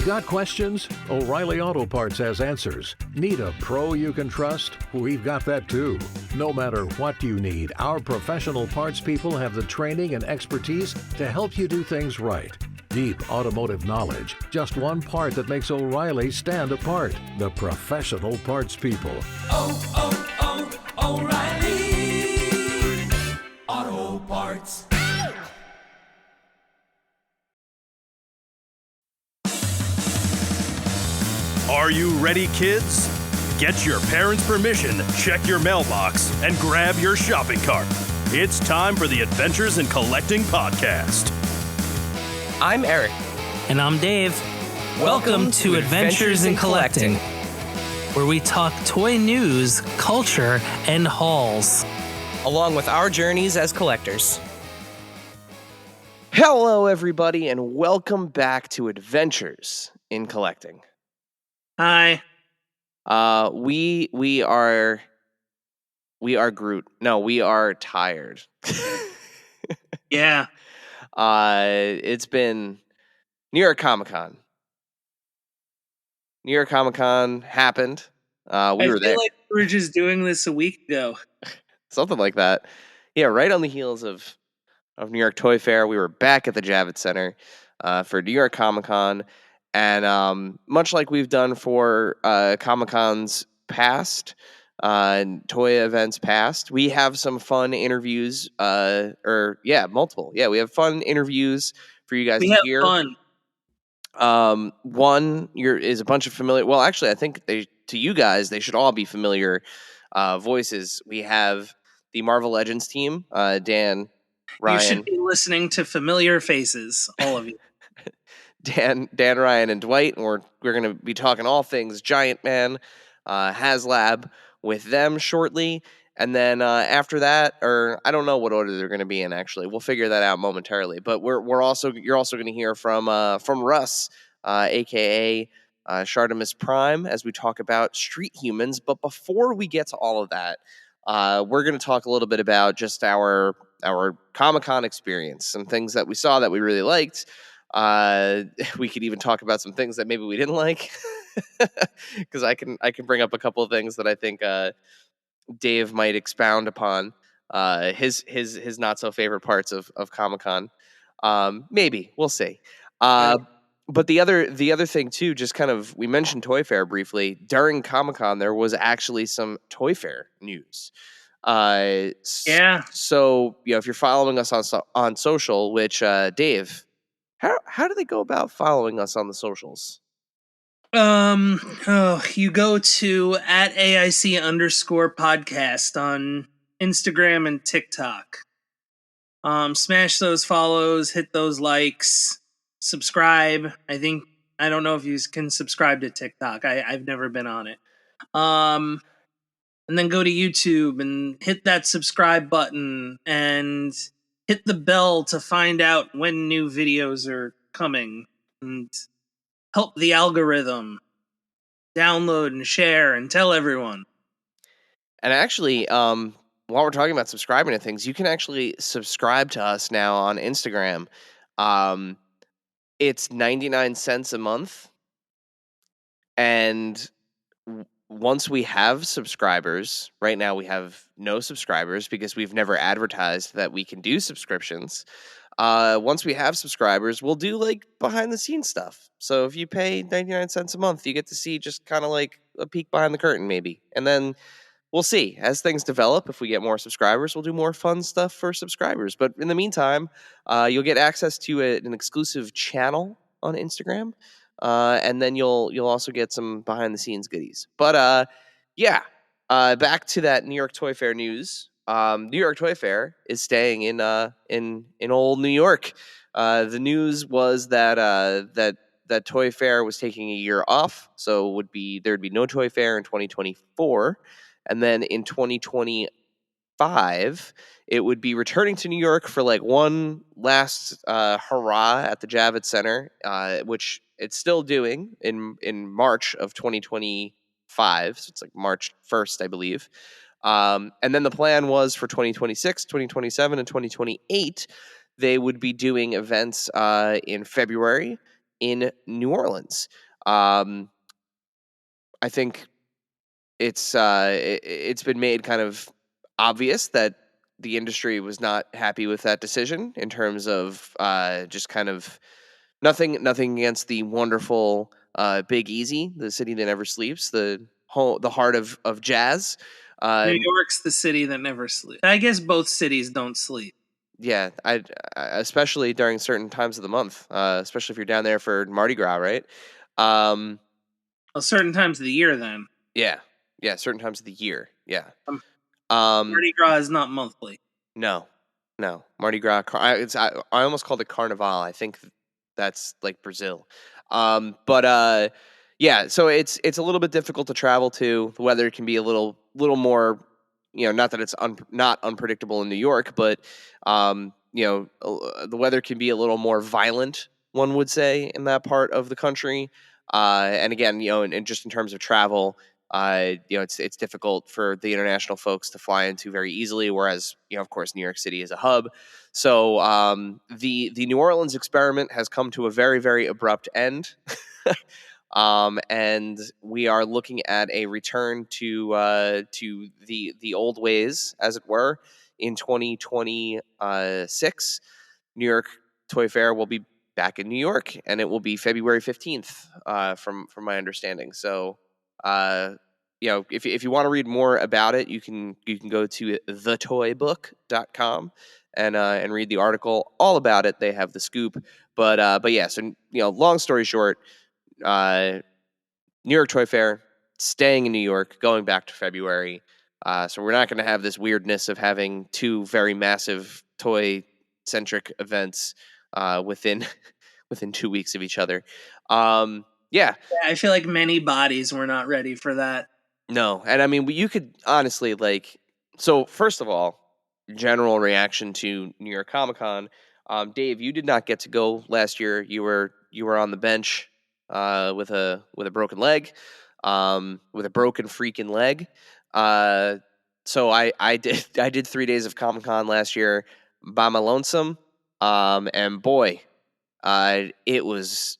Got questions? O'Reilly Auto Parts has answers. Need a pro you can trust? We've got that too. No matter what you need, our professional parts people have the training and expertise to help you do things right. Deep automotive knowledge, just one part that makes O'Reilly stand apart. The professional parts people. O'Reilly Auto Parts. Are you ready, kids? Get your parents' permission, check your mailbox, and grab your shopping cart. It's time for the Adventures in Collecting podcast. I'm Eric. And I'm Dave. Welcome to Adventures in Collecting, where we talk toy news, culture, and hauls, along with our journeys as collectors. Hello, everybody, and welcome back to Adventures in Collecting. Hi. We are Groot. No, we are tired. Yeah. It's been New York Comic Con. New York Comic Con happened. We were there. I feel like we were just doing this a week ago. Something like that. Yeah, right on the heels of New York Toy Fair, we were back at the Javits Center for New York Comic Con. And much like we've done for Comic-Cons past, toy events past, we have some fun interviews, multiple. Yeah, we have fun interviews for you guys to hear. We have fun. One is a bunch of familiar. Well, actually, I think to you guys, they should all be familiar voices. We have the Marvel Legends team, Dan, Ryan. You should be listening to familiar faces, all of you. Dan, Ryan, and Dwight, and we're going to be talking all things Giant Man, HasLab with them shortly, and then after that, or I don't know what order they're going to be in. Actually, we'll figure that out momentarily. But you're also going to hear from Russ, aka Shartimus Prime, as we talk about Street Humans. But before we get to all of that, we're going to talk a little bit about just our Comic-Con experience, some things that we saw that we really liked. We could even talk about some things that maybe we didn't like, because I can bring up a couple of things that I think Dave might expound upon his not so favorite parts of Comic-Con. Maybe we'll see. But the other thing too, just kind of, we mentioned Toy Fair briefly. During Comic-Con, there was actually some Toy Fair news. Yeah. So if you're following us on social, which Dave. How do they go about following us on the socials? You go to @AIC_podcast on Instagram and TikTok. Smash those follows, hit those likes, subscribe. I don't know if you can subscribe to TikTok. I've never been on it. And then go to YouTube and hit that subscribe button and hit the bell to find out when new videos are coming, and help the algorithm. Download and share and tell everyone. And actually, while we're talking about subscribing to things, you can actually subscribe to us now on Instagram. It's 99 cents a month. And once we have subscribers, right now we have no subscribers because we've never advertised that we can do subscriptions. Once we have subscribers, we'll do like behind the scenes stuff. So if you pay 99 cents a month, you get to see just kind of like a peek behind the curtain maybe. And then we'll see as things develop. If we get more subscribers, we'll do more fun stuff for subscribers. But in the meantime, you'll get access to an exclusive channel on Instagram. And then you'll also get some behind the scenes goodies. But back to that New York Toy Fair news. New York Toy Fair is staying in old New York. The news was that Toy Fair was taking a year off, so there'd be no Toy Fair in 2024, and then in 2025 it would be returning to New York for like one last hurrah at the Javits Center, which it's still doing in March of 2025. So it's like March 1st, I believe. And then the plan was for 2026, 2027, and 2028, they would be doing events in February in New Orleans. I think it's been made kind of obvious that the industry was not happy with that decision in terms of just kind of nothing against the wonderful Big Easy, the city that never sleeps, the heart of jazz. New York's the city that never sleeps. I guess both cities don't sleep. Yeah, especially during certain times of the month, especially if you're down there for Mardi Gras, right? Um, Well, certain times of the year, then. yeah, yeah, certain times of the year, yeah. Um, Um, Mardi Gras is not monthly. no, no, Mardi Gras. I almost called it Carnival. I think that's like Brazil. But yeah, so it's a little bit difficult to travel to. The weather can be a little more, not that it's not unpredictable in New York, but the weather can be a little more violent, one would say, in that part of the country. And again, and just in terms of travel, it's difficult for the international folks to fly into very easily. Whereas, of course, New York City is a hub. So the New Orleans experiment has come to a very, very abrupt end. And we are looking at a return to the old ways, as it were, in 2026. New York Toy Fair will be back in New York, and it will be February 15th, from my understanding. So, if you want to read more about it, you can go to thetoybook.com and read the article all about it. They have the scoop, but yeah. So long story short, uh, New York Toy Fair staying in New York, going back to February. So we're not going to have this weirdness of having two very massive toy centric events within within 2 weeks of each other. Yeah, I feel like many bodies were not ready for that. no, and I mean you could honestly like. So first of all, general reaction to New York Comic Con. Dave, you did not get to go last year. You were on the bench with a broken leg, with a broken freaking leg. Uh, so I did I did 3 days of Comic Con last year by my lonesome. And boy, it was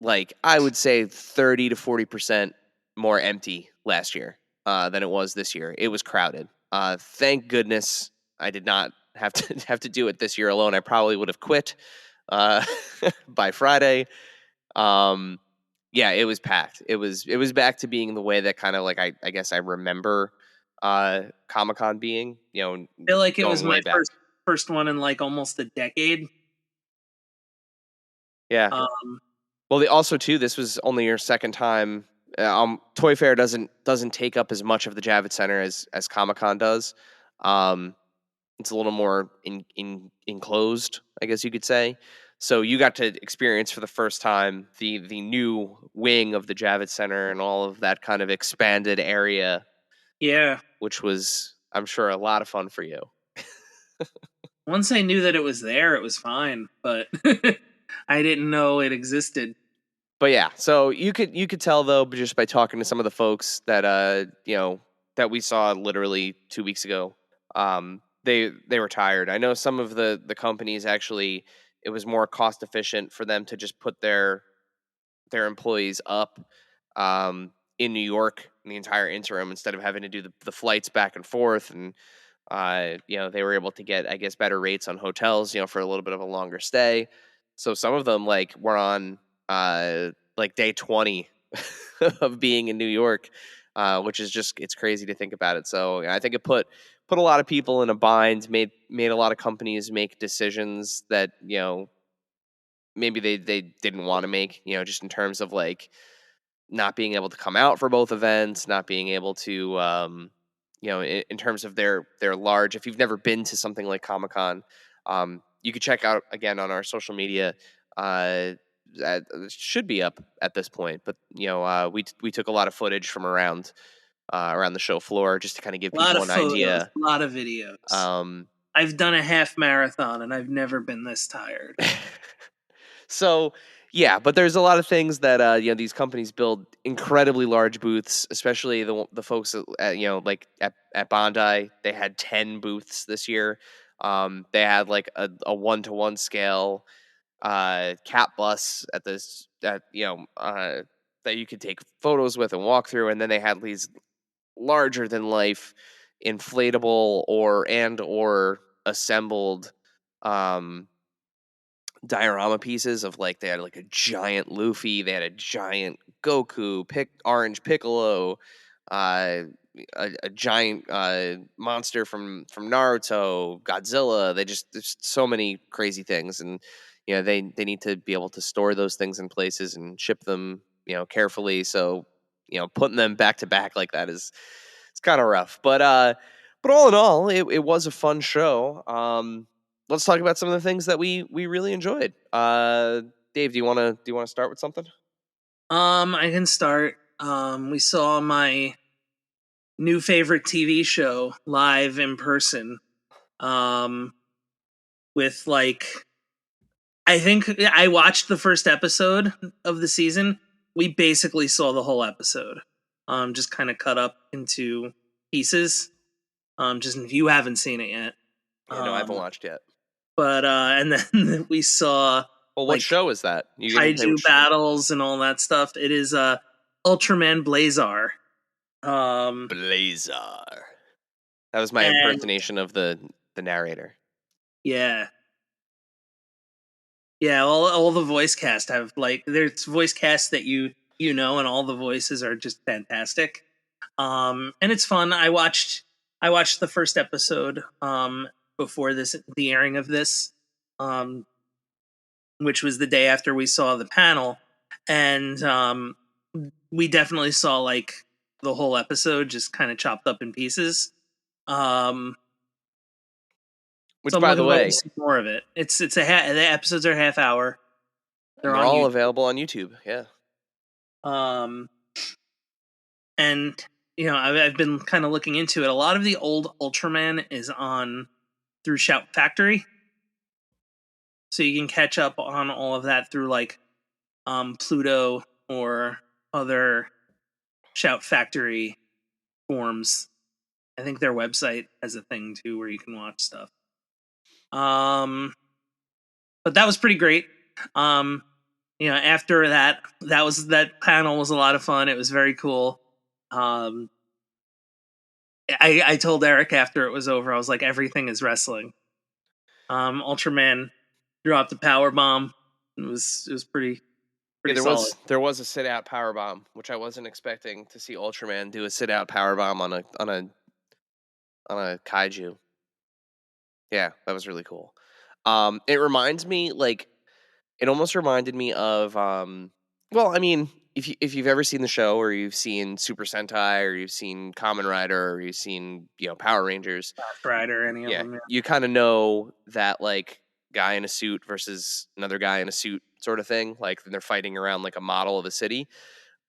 like I would say 30 to 40% more empty last year than it was this year. It was crowded. Thank goodness I did not have to have to do it this year alone. I probably would have quit uh, by Friday. Um, yeah, it was packed. It was back to being the way that kind of like I guess I remember Comic Con being. I feel like it was Going my way back. first one in like almost a decade. Yeah. Um, Well, also too, this was only your second time. Toy Fair doesn't take up as much of the Javits Center as Comic Con does. Um, it's a little more enclosed, I guess you could say. So you got to experience for the first time the new wing of the Javits Center and all of that kind of expanded area, yeah. which was, I'm sure, a lot of fun for you. Once I knew that it was there, it was fine, but I didn't know it existed. But yeah, so you could tell though, just by talking to some of the folks that that we saw literally 2 weeks ago, they were tired. I know some of the companies actually, it was more cost efficient for them to just put their employees up in New York in the entire interim instead of having to do the flights back and forth. And they were able to get, I guess, better rates on hotels, for a little bit of a longer stay. So some of them like were on like day 20 of being in New York, which is just, it's crazy to think about it. So I think it put a lot of people in a bind, made a lot of companies make decisions that maybe they didn't want to make, just in terms of like not being able to come out for both events, not being able to, in terms of their large. If you've never been to something like Comic Con, you could check out again on our social media. It should be up at this point, but we took a lot of footage from around the show floor just to kind of give A lot people of an photos, idea. a lot of videos. Um, I've done a half marathon and I've never been this tired. So yeah, but there's a lot of things that these companies build incredibly large booths, especially the folks at like at Bondi. They had 10 booths this year. They had like a 1-to-1 scale cat bus at this that that you could take photos with and walk through, and then they had these larger than life inflatable or assembled um diorama pieces of like they had like a giant Luffy, they had a giant Goku, Orange Piccolo, uh, a giant monster from Naruto, Godzilla. There's so many crazy things, and they need to be able to store those things in places and ship them carefully. So putting them back to back like that is it's kind of rough, but all in all, it was a fun show. Let's talk about some of the things that we really enjoyed. Dave, do you want to start with something? I can start. We saw my new favorite TV show live in person. Um, with like, I think I watched the first episode of the season. We basically saw the whole episode. Just kind of cut up into pieces. Just if you haven't seen it yet. Yeah, no, I haven't watched yet. But and then we saw Well, what show is that? You gonna say kaiju which battles and all that stuff. It is Ultraman Blazar. Blazar. That was my And- impersonation of the narrator. Yeah. Yeah, all the voice cast have like there's voice casts that you know, and all the voices are just fantastic. And it's fun. I watched the first episode before the airing of this, um, which was the day after we saw the panel, and we definitely saw like the whole episode just kind of chopped up in pieces. Which, So I'm by the looking forward way, to see more of it. It's the episodes are half hour. they're on all YouTube. available on YouTube. Yeah. And I've been kind of looking into it. A lot of the old Ultraman is on through Shout Factory, so you can catch up on all of that through like Pluto or other Shout Factory forms. I think their website has a thing too where you can watch stuff. But that was pretty great. After that panel was a lot of fun. It was very cool. I told Eric after it was over, I was like, everything is wrestling. Ultraman dropped the power bomb. It was pretty Yeah, solid. there was a sit out power bomb, which I wasn't expecting to see Ultraman do a sit out power bomb on a kaiju. Yeah, that was really cool. It reminds me it almost reminded me of well, I mean, if you've ever seen the show or you've seen Super Sentai or you've seen Kamen Rider or you've seen, Power Rangers, Fast Rider, any of yeah, them. Yeah. you kind of know that like guy in a suit versus another guy in a suit sort of thing. Like they're fighting around like a model of a city.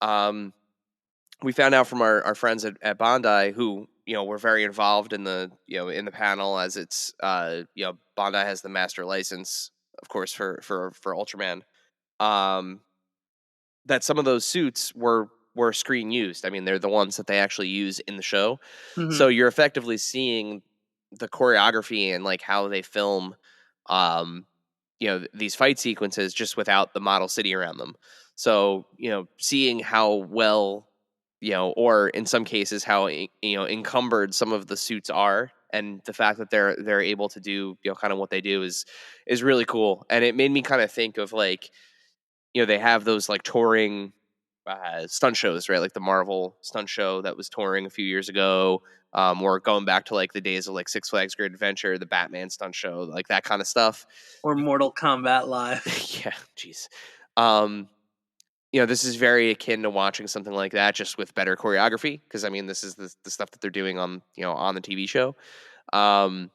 We found out from our friends at Bondi who were very involved in the in the panel as it's Bondi has the master license, of course, for Ultraman. That some of those suits were screen used. I mean, they're the ones that they actually use in the show. Mhm. So you're effectively seeing the choreography and like how they film these fight sequences just without the model city around them. So seeing how well or in some cases how encumbered some of the suits are, and the fact that they're able to do kind of what they do is really cool. And it made me kind of think of like they have those like touring stunt shows, right? Like the Marvel stunt show that was touring a few years ago, or going back to like the days of like Six Flags Great Adventure, the Batman stunt show, like that kind of stuff. Or Mortal Kombat Live. Yeah, jeez. This is very akin to watching something like that, just with better choreography. Because I mean, this is the stuff that they're doing on on the TV show. And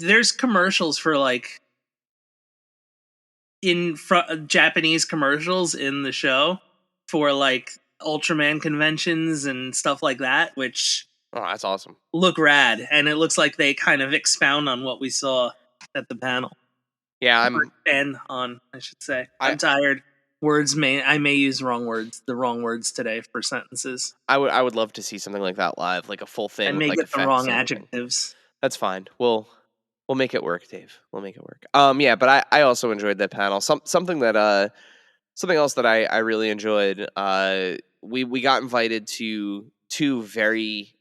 there's commercials for like Japanese commercials in the show for like Ultraman conventions and stuff like that, which that's awesome. Look rad, and it looks like they kind of expound on what we saw at the panel. Yeah, I should say. I'm tired. I may use the wrong words today for sentences. I would love to see something like that live, like a full thing. I may with, like, get the wrong effects and everything. adjectives. That's fine. We'll We'll make it work, Dave. We'll make it work. Yeah, but I also enjoyed that panel. Something else that I really enjoyed. We got invited to two very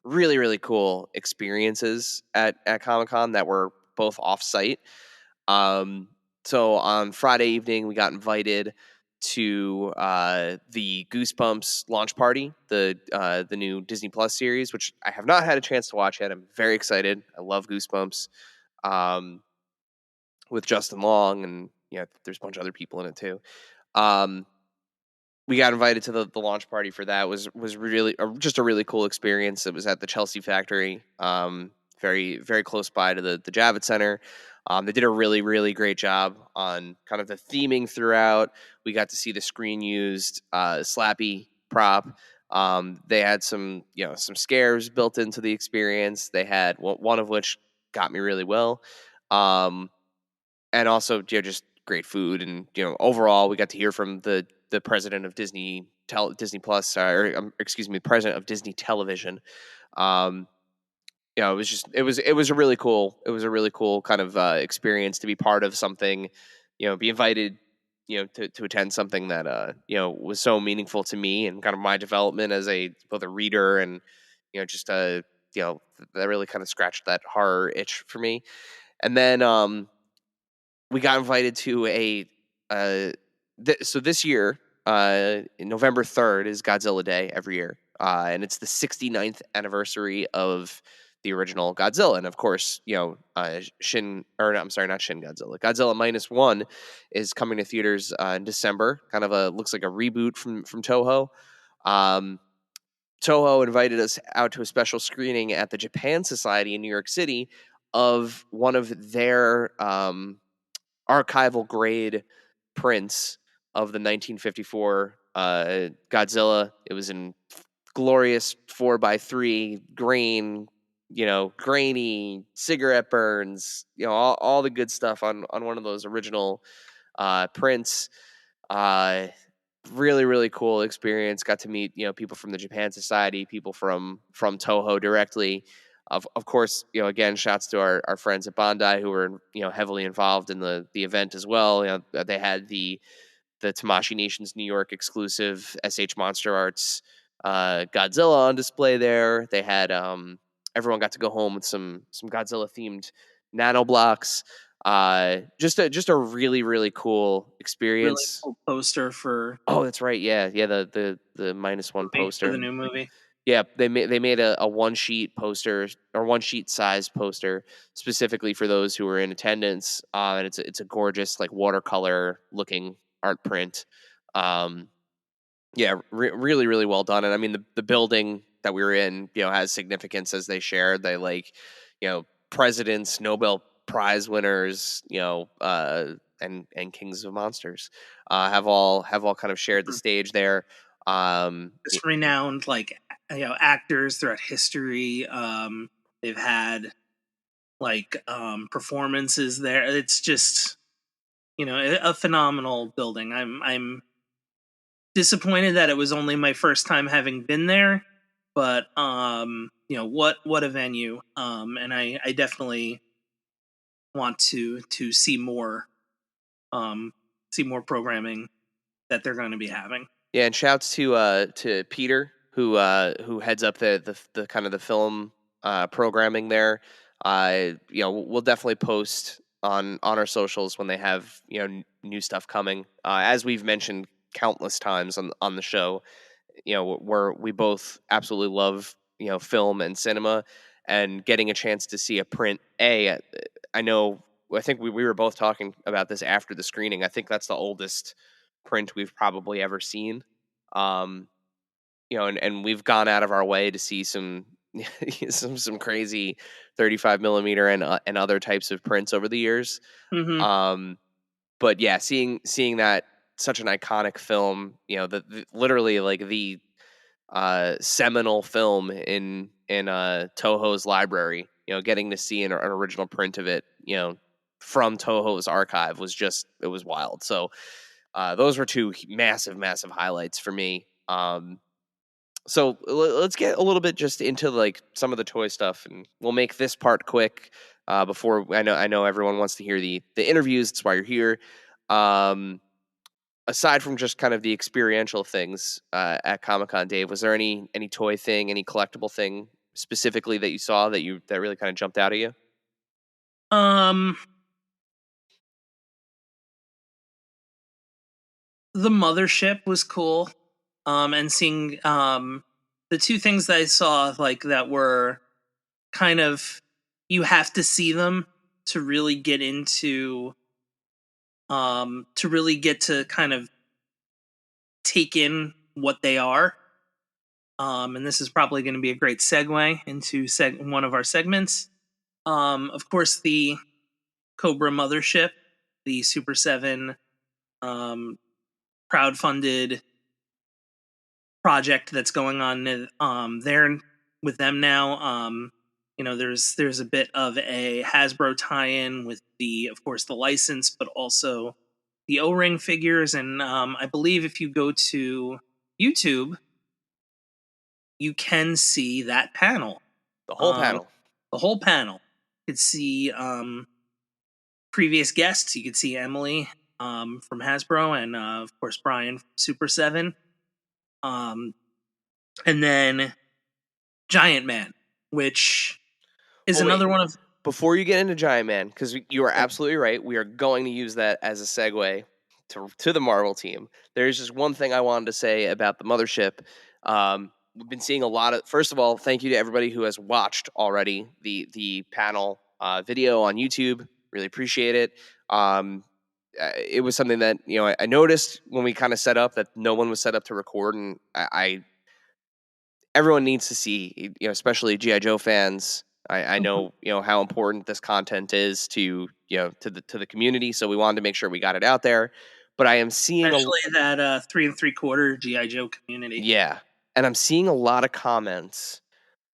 really really cool experiences at Comic-Con that were both off site. So on Friday evening, we got invited to the Goosebumps launch party, the new Disney Plus series, which I have not had a chance to watch yet. I'm very excited. I love Goosebumps, um, with Justin Long, and there's a bunch of other people in it too. Um, we got invited to the launch party for that. Was really just a really cool experience. It was at the Chelsea factory, very very close by to the Javits Center. They did a really really great job on kind of the theming throughout. We got to see the screen used Slappy prop. They had some some scares built into the experience. They had one of which got me really well. And also just great food, and overall we got to hear from the president of Disney Plus, or excuse me, president of Disney Television. um it was a really cool kind of experience to be part of something, be invited, to attend something that was so meaningful to me and kind of my development as both a reader and just that really kind of scratched that horror itch for me. And then we got invited to so this year, November 3rd is Godzilla Day every year. And it's the 69th anniversary of the original Godzilla. And of course, I'm sorry, not Shin Godzilla. Godzilla -1 is coming to theaters in December. Kind of looks like a reboot from Toho. Toho invited us out to a special screening at the Japan Society in New York City of one of their archival grade prints of the 1954 Godzilla. It was in glorious 4x3 grain, grainy cigarette burns, all the good stuff on one of those original prints. Really really cool experience. Got to meet people from the Japan Society, people from Toho directly. Of course, again, shouts to our friends at Bandai who were heavily involved in the event as well. They had the Tamashii Nations New York exclusive SH Monster Arts Godzilla on display there. They had everyone got to go home with some Godzilla themed nano blocks. Just a really really cool Really experience. cool poster for Oh, that's right. Yeah, the -1 for the poster. new movie. Yeah, they made a one sheet poster, or one sheet size poster specifically for those who were in attendance. And it's a gorgeous like watercolor looking art print. Um, yeah, really really well done. And I mean the building that we were in, has significance, as they shared. They presidents, Nobel Prize winners, and kings of monsters, have all kind of shared the stage there. Just renowned actors throughout history. They've had performances there. It's just a phenomenal building. I'm disappointed that it was only my first time having been there, but what a venue. And I definitely want to see more programming that they're going to be having. Yeah, and shouts to Peter, who heads up the kind of the film programming there. We'll definitely post on our socials when they have new stuff coming. As we've mentioned countless times on the show, we both absolutely love film and cinema, and getting a chance to see a print. I think we were both talking about this after the screening. I think that's the oldest print we've probably ever seen. Um, and we've gone out of our way to see some some crazy 35 millimeter and other types of prints over the years. Mm-hmm. But yeah, seeing that, such an iconic film, literally like the seminal film in Toho's library, getting to see an original print of it, from Toho's archive it was wild. So those were two massive highlights for me. So let's get a little bit just into like some of the toy stuff, and we'll make this part quick. Before I know everyone wants to hear the interviews. That's why you're here. Aside from just kind of the experiential things at Comic-Con, Dave, was there any toy thing, any collectible thing specifically that you saw that really kind of jumped out at you? The mothership was cool. And seeing the two things that I saw like that were kind of, you have to see them to really get into to really get to kind of take in what they are. And this is probably going to be a great segue into one of our segments. Of course, the Cobra mothership, the Super 7 crowdfunded project that's going on there with them now. There's a bit of a Hasbro tie-in with of course, the license, but also the O-ring figures. And I believe if you go to YouTube, you can see that panel. The whole panel. The whole panel. You could see previous guests. You could see Emily from Hasbro and, of course, Brian from Super 7. And then Giant Man, which is another one of... Before you get into Giant Man, because you are absolutely right, we are going to use that as a segue to the Marvel team. There's just one thing I wanted to say about the mothership. We've been seeing a lot of... First of all, thank you to everybody who has watched already the panel video on YouTube. Really appreciate it. It was something that I noticed when we kind of set up that no one was set up to record, and everyone needs to see, especially G.I. Joe fans. I know, how important this content is to the community. So we wanted to make sure we got it out there. But I am seeing especially that 3 3/4 G.I. Joe community. Yeah, and I'm seeing a lot of comments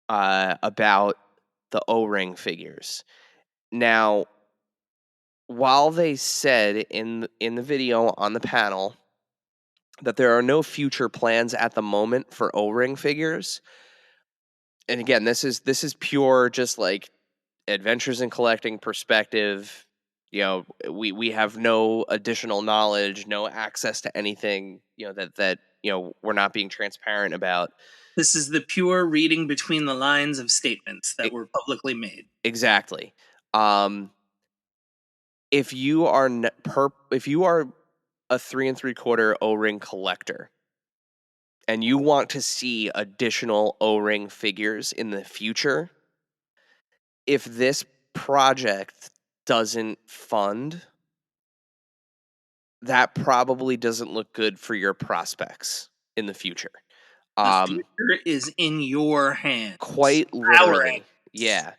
about the O-ring figures. Now, while they said in the video on the panel that there are no future plans at the moment for O-ring figures, and again, this is pure just like adventures in collecting perspective. We have no additional knowledge, no access to anything, that we're not being transparent about. This is the pure reading between the lines of statements that were publicly made. Exactly. If you are a 3 3/4 O-ring collector, and you want to see additional O-ring figures in the future, if this project doesn't fund, that probably doesn't look good for your prospects in the future. The future is in your hands. Quite literally. Yeah.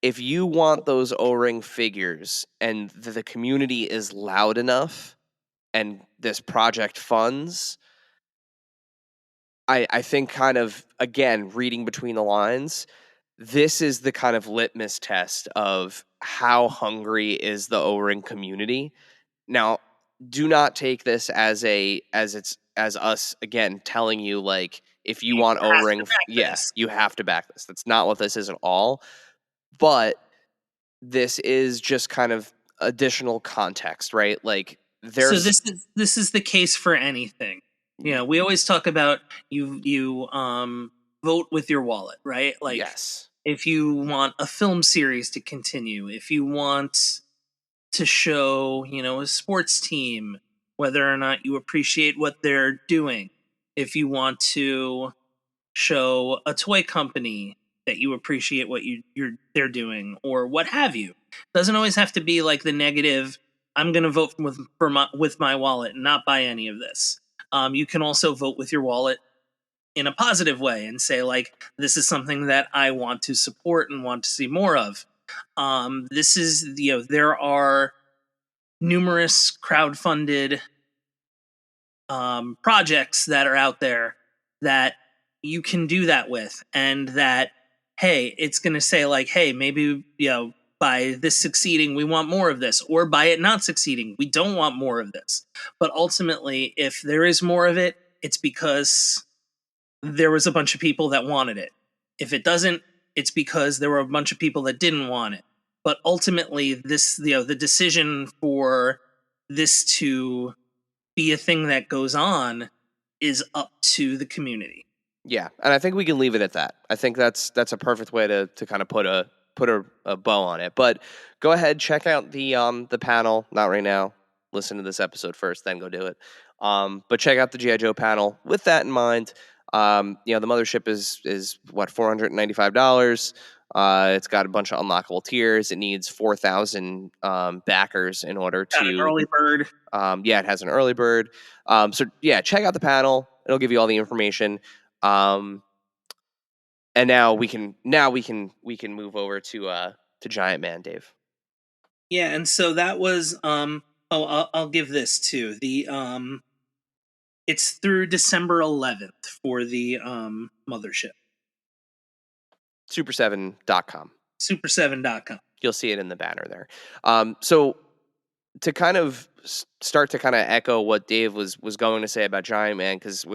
If you want those O-ring figures and the community is loud enough and this project funds, I think kind of, again, reading between the lines, this is the kind of litmus test of how hungry is the O-ring community. Now, do not take this as us again telling you like, if you want O-ring, yes, you have to back this. That's not what this is at all. But this is just kind of additional context, right? Like, there's... So this is the case for anything. We always talk about you vote with your wallet, right? Like, yes. If you want a film series to continue, if you want to show, a sports team, whether or not you appreciate what they're doing, if you want to show a toy company that you appreciate what they're doing, or what have you. Doesn't always have to be like the negative, I'm going to vote with my wallet and not buy any of this. You can also vote with your wallet in a positive way and say, like, this is something that I want to support and want to see more of. This is, there are numerous crowdfunded projects that are out there that you can do that with, and that, hey, it's going to say like, hey, maybe, by this succeeding, we want more of this, or by it not succeeding, we don't want more of this. But ultimately, if there is more of it, it's because there was a bunch of people that wanted it. If it doesn't, it's because there were a bunch of people that didn't want it. but ultimately this, the decision for this to be a thing that goes on is up to the community. Yeah, and I think we can leave it at that. I think that's a perfect way to kind of put a bow on it. But go ahead, check out the panel. Not right now. Listen to this episode first, then go do it. But check out the G.I. Joe panel. With that in mind, the mothership is what, $495. It's got a bunch of unlockable tiers. It needs 4,000 backers in order to Got an early bird. It has an early bird. So yeah, check out the panel. It'll give you all the information. And now we can move over to Giant Man, Dave. Yeah, and so that was I'll give this too. It's through December 11th for the mothership. Super7.com. Super7.com. You'll see it in the banner there. So to kind of start to kind of echo what Dave was going to say about Giant Man, because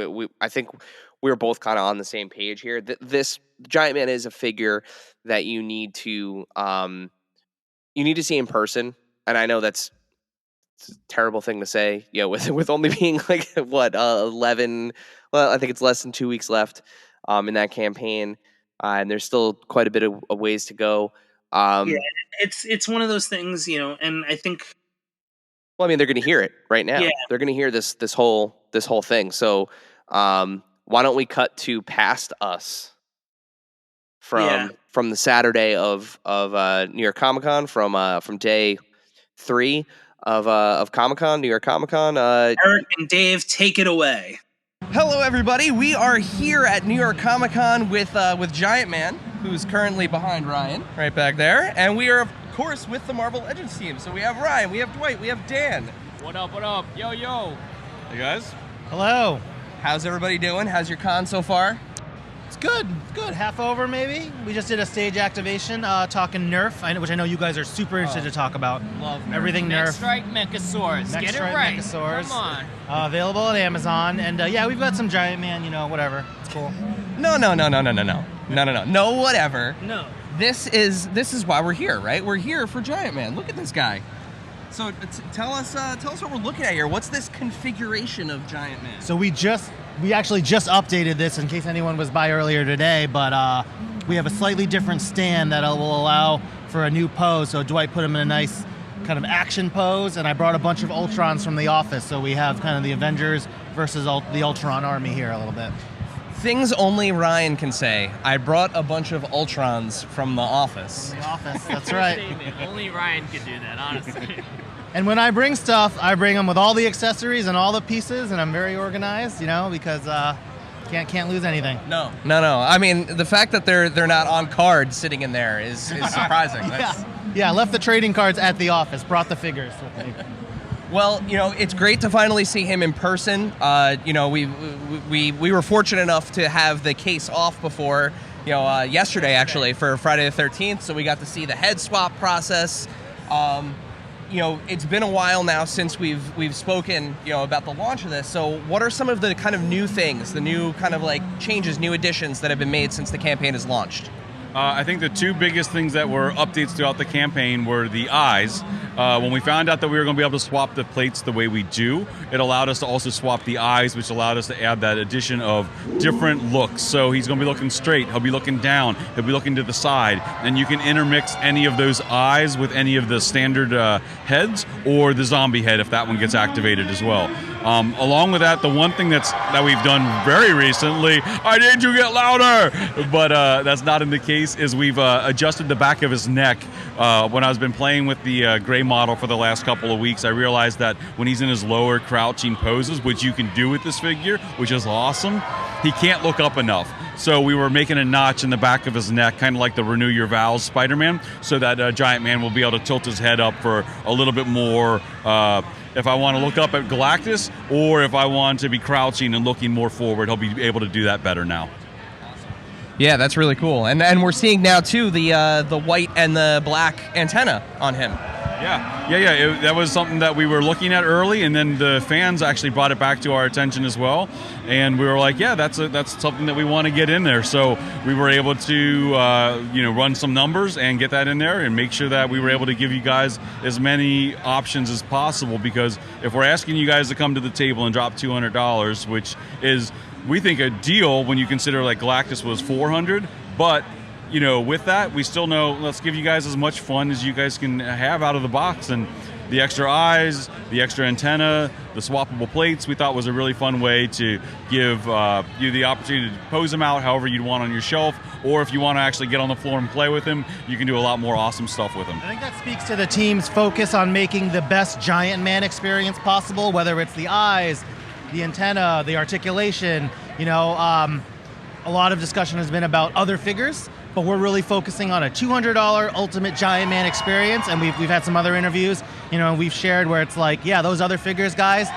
I think we were both kind of on the same page here. This Giant Man is a figure that you need to see in person, and I know it's a terrible thing to say, with only being like 11. Well, I think it's less than 2 weeks left in that campaign, and there's still quite a bit of ways to go. It's one of those things, and I think. Well, I mean, they're going to hear it right now. Yeah. They're going to hear this whole thing. So, why don't we cut to past us from the Saturday of New York Comic Con, from day 3 of Comic Con, New York Comic Con. Eric and Dave, take it away. Hello, everybody. We are here at New York Comic Con with Giant Man, who's currently behind Ryan, right back there, and we are, of course, with the Marvel Legends team. So we have Ryan, we have Dwight, we have Dan. What up, what up? Yo, yo. Hey, guys. Hello. How's everybody doing? How's your con so far? It's good. It's good. Half over, maybe. We just did a stage activation talking Nerf, which I know you guys are super interested to talk about. Love Nerf. Everything Nerf. Next Strike Mechasaurs. Next Get it Strike right. Mechasaurs. Come on. Available at Amazon. And we've got some Giant Man, whatever. It's cool. No, whatever. No. This is why we're here, right? We're here for Giant Man. Look at this guy. So tell us what we're looking at here. What's this configuration of Giant Man? So we actually just updated this in case anyone was by earlier today, but we have a slightly different stand that will allow for a new pose. So Dwight put him in a nice kind of action pose, and I brought a bunch of Ultrons from the office. So we have kind of the Avengers versus the Ultron army here a little bit. Things only Ryan can say. I brought a bunch of Ultrons from the office. The office, that's right. Only Ryan could do that, honestly. And when I bring stuff, I bring them with all the accessories and all the pieces, and I'm very organized, because can't lose anything. No. I mean, the fact that they're not on cards sitting in there is surprising. Yeah, I left the trading cards at the office, brought the figures with me. Well, it's great to finally see him in person. We were fortunate enough to have the case off before, yesterday actually for Friday the 13th, so we got to see the head swap process. It's been a while now since we've spoken, about the launch of this. So what are some of the kind of new things, the new kind of like changes, new additions that have been made since the campaign has launched? I think the two biggest things that were updates throughout the campaign were the eyes. When we found out that we were going to be able to swap the plates the way we do, it allowed us to also swap the eyes, which allowed us to add that addition of different looks. So he's going to be looking straight, he'll be looking down, he'll be looking to the side, and you can intermix any of those eyes with any of the standard heads or the zombie head if that one gets activated as well. Along with that, the one thing that we've done very recently, I need you to get louder, but that's not in the case, is we've adjusted the back of his neck. When I've been playing with the gray model for the last couple of weeks, I realized that when he's in his lower crouching poses, which you can do with this figure, which is awesome, he can't look up enough. So we were making a notch in the back of his neck, kind of like the Renew Your Vows Spider-Man, so that Giant Man will be able to tilt his head up for a little bit more if I want to look up at Galactus, or if I want to be crouching and looking more forward, he'll be able to do that better now. Yeah, that's really cool. And we're seeing now, too, the white and the black antenna on him. Yeah. That was something that we were looking at early, and then the fans actually brought it back to our attention as well. And we were like, yeah, that's something that we want to get in there. So we were able to, run some numbers and get that in there, and make sure that we were able to give you guys as many options as possible. Because if we're asking you guys to come to the table and drop $200, which is, we think, a deal when you consider like Galactus was $400, but with that, we still know, let's give you guys as much fun as you guys can have out of the box. And the extra eyes, the extra antenna, the swappable plates, we thought was a really fun way to give you the opportunity to pose them out however you'd want on your shelf. Or if you want to actually get on the floor and play with them, you can do a lot more awesome stuff with them. I think that speaks to the team's focus on making the best Giant Man experience possible, whether it's the eyes, the antenna, the articulation. A lot of discussion has been about other figures, but we're really focusing on a $200 Ultimate Giant Man experience, and we've had some other interviews, and we've shared where it's like, yeah, those other figures, guys,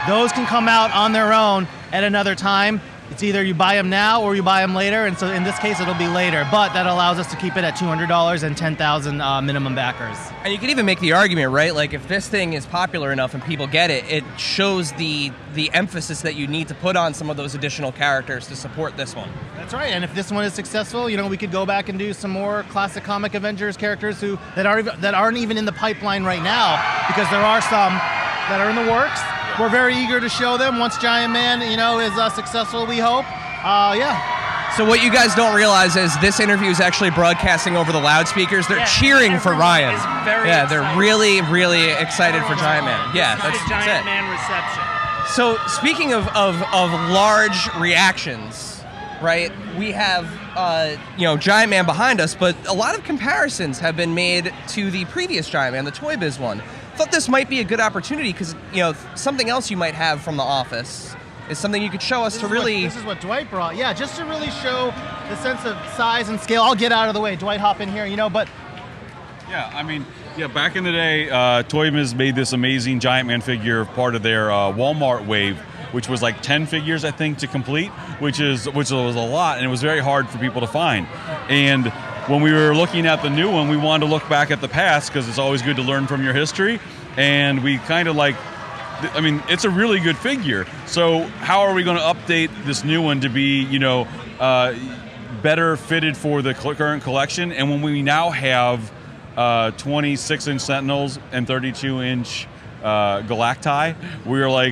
those can come out on their own at another time. It's either you buy them now or you buy them later, and so in this case it'll be later, but that allows us to keep it at $200 and 10,000 minimum backers. And you can even make the argument, right? Like, if this thing is popular enough and people get it, it shows the emphasis that you need to put on some of those additional characters to support this one. That's right, and if this one is successful, we could go back and do some more classic comic Avengers characters that aren't even in the pipeline right now, because there are some that are in the works. We're very eager to show them once Giant Man, is successful, we hope. So what you guys don't realize is this interview is actually broadcasting over the loudspeakers. They're cheering for Ryan. They're really, really excited for Giant Man. Yeah, that's Giant it. Man reception. So speaking of large reactions, right? We have Giant Man behind us, but a lot of comparisons have been made to the previous Giant Man, the Toy Biz one. Thought this might be a good opportunity because something else you might have from the office is something you could show us This is what Dwight brought. Yeah, just to really show the sense of size and scale. I'll get out of the way. Dwight, hop in here. But back in the day, Toy Biz made this amazing Giant Man figure part of their Walmart wave, which was like 10 figures, I think, to complete, which was a lot, and it was very hard for people to find. And when we were looking at the new one, we wanted to look back at the past because it's always good to learn from your history. And we kind of it's a really good figure. So how are we going to update this new one to be, better fitted for the current collection? And when we now have 26-inch Sentinels and 32-inch Galacti,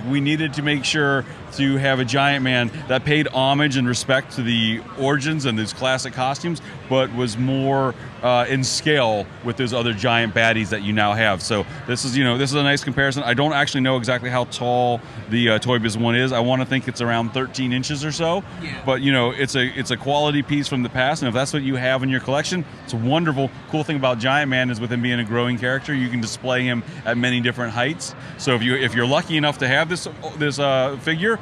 we needed to make sure to have a Giant Man that paid homage and respect to the origins and these classic costumes, but was more in scale with those other giant baddies that you now have. So this is a nice comparison. I don't actually know exactly how tall the Toy Biz one is. I want to think it's around 13 inches or so. Yeah. But it's a quality piece from the past, and if that's what you have in your collection, it's a wonderful. Cool thing about Giant Man is with him being a growing character, you can display him at many different heights. So if you're lucky enough to have this figure,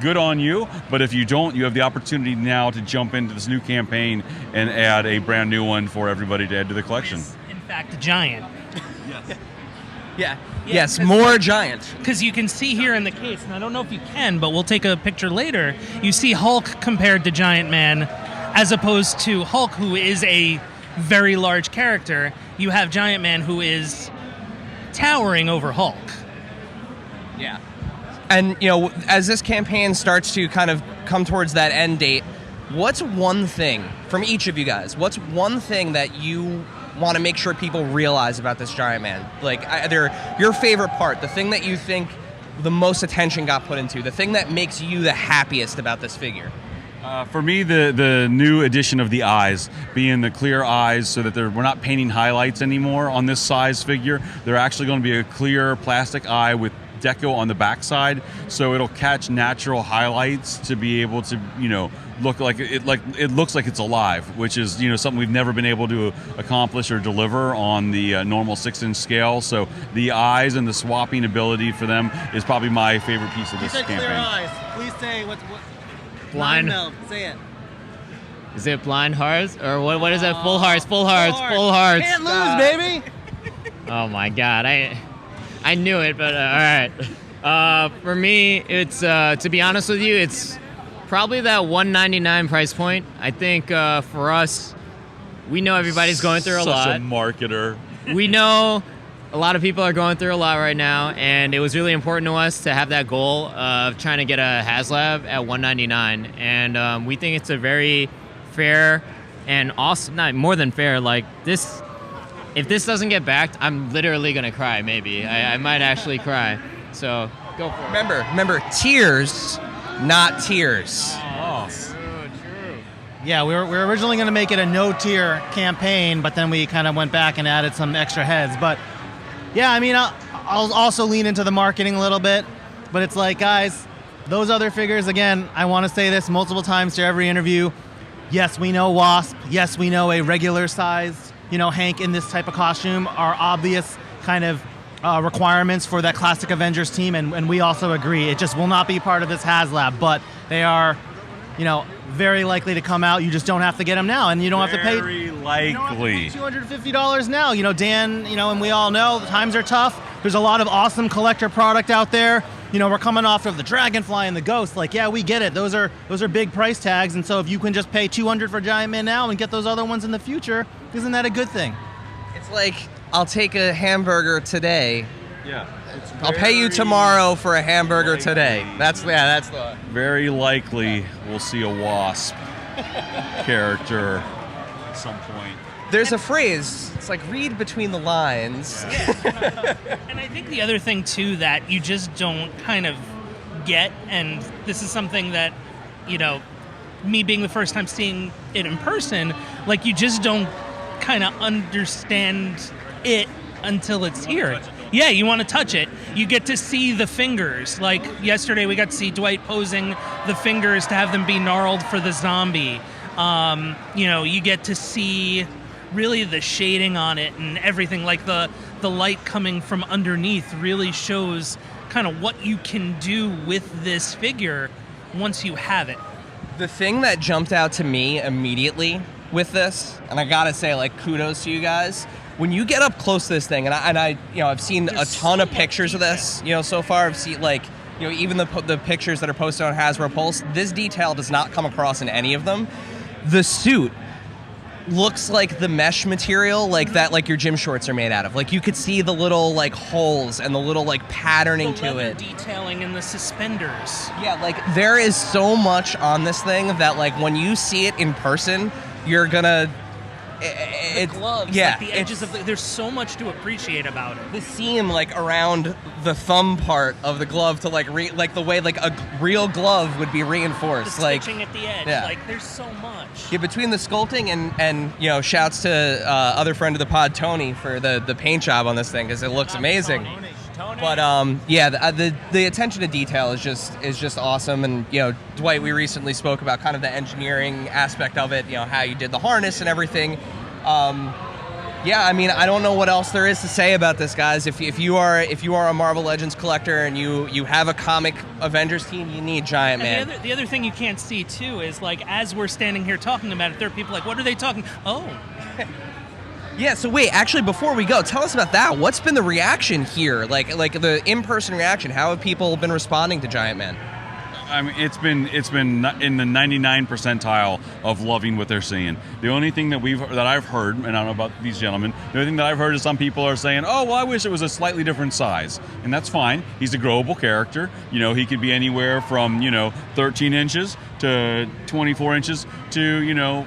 good on you. But if you don't, you have the opportunity now to jump into this new campaign and add a brand new one for everybody to add to the collection. In fact, a giant. Yes. Yeah. Yes, more giant. Because you can see here in the case, and I don't know if you can, but we'll take a picture later. You see Hulk compared to Giant Man, as opposed to Hulk, who is a very large character. You have Giant Man, who is towering over Hulk. Yeah. And, as this campaign starts to kind of come towards that end date, what's one thing from each of you guys? What's one thing that you want to make sure people realize about this Giant Man? Like, either your favorite part, the thing that you think the most attention got put into, the thing that makes you the happiest about this figure? For me, the new addition of the eyes, being the clear eyes so that we're not painting highlights anymore on this size figure. They're actually going to be a clear plastic eye with deco on the backside, so it'll catch natural highlights to be able to look like it looks like it's alive, which is something we've never been able to accomplish or deliver on the normal 6-inch scale. So the eyes and the swapping ability for them is probably my favorite piece of this campaign. Clear eyes. Please say what blind milk. Say it. Is it blind hearts or what is that? Full hearts. Can't lose, baby. Oh my god, I knew it, but all right. For me, it's to be honest with you, it's probably that $199 price point. I think for us, we know everybody's going through a lot. Such a marketer. We know a lot of people are going through a lot right now, and it was really important to us to have that goal of trying to get a HasLab at $199, and we think it's a very fair and awesome, not more than fair, like this. If this doesn't get backed, I'm literally gonna cry. Maybe I might actually cry. So go for it. Remember, tears, not tears. Oh, true. Yeah, we were originally going to make it a no-tier campaign, but then we kind of went back and added some extra heads. But yeah, I mean, I'll also lean into the marketing a little bit. But it's like, guys, those other figures, again, I want to say this multiple times to every interview. Yes, we know Wasp. Yes, we know a regular-sized, Hank in this type of costume are obvious kind of requirements for that classic Avengers team, and we also agree. It just will not be part of this HasLab, but they are, very likely to come out. You just don't have to get them now, and you don't have to pay. Very likely. $250 now. Dan, and we all know the times are tough. There's a lot of awesome collector product out there. We're coming off of the Dragonfly and the Ghost. Like, yeah, we get it. Those are big price tags, and so if you can just pay $200 for Giant Man now and get those other ones in the future, isn't that a good thing? It's like, I'll take a hamburger today. Yeah. I'll pay you tomorrow for a hamburger today. That's the... Very likely we'll see a Wasp character at some point. There's a phrase, it's like, read between the lines. And I think the other thing, too, that you just don't kind of get, and this is something that, me being the first time seeing it in person, like, you just don't kind of understand it until it's here. Yeah, you want to touch it. You get to see the fingers. Like yesterday, we got to see Dwight posing the fingers to have them be gnarled for the zombie. You get to see really the shading on it and everything. Like the light coming from underneath really shows kind of what you can do with this figure once you have it. The thing that jumped out to me immediately with this, and I gotta say, like, kudos to you guys. When you get up close to this thing, and I I've seen a ton of pictures of this, so far. I've seen, like, even the pictures that are posted on Hasbro Pulse. This detail does not come across in any of them. The suit looks like the mesh material, like that, like your gym shorts are made out of. Like, you could see the little, like, holes and the little, like, patterning to it. The detailing in the suspenders. Yeah, like, there is so much on this thing that, like, when you see it in person, you're gonna... The gloves, yeah, like the edges of there's so much to appreciate about it. The seam, like, around the thumb part of the glove to, like, like the way, like, a real glove would be reinforced. The like, stitching at the edge. Yeah. Like, there's so much. Yeah, between the sculpting and shouts to other friend of the pod, Tony, for the paint job on this thing, because it looks amazing. Tony. But the attention to detail is just awesome. And Dwight, we recently spoke about kind of the engineering aspect of it. How you did the harness and everything. I mean, I don't know what else there is to say about this, guys. If you are a Marvel Legends collector and you have a comic Avengers team, you need Giant Man. And the other thing you can't see too is, like, as we're standing here talking about it, there are people like, what are they talking? Oh. Yeah, so wait, actually, before we go, tell us about that. What's been the reaction here? Like the in-person reaction? How have people been responding to Giant Man? I mean, it's been in the 99 percentile of loving what they're seeing. The only thing that I've heard, and I don't know about these gentlemen, the only thing that I've heard is some people are saying, "Oh, well, I wish it was a slightly different size," and that's fine. He's a growable character. He could be anywhere from 13 inches to 24 inches to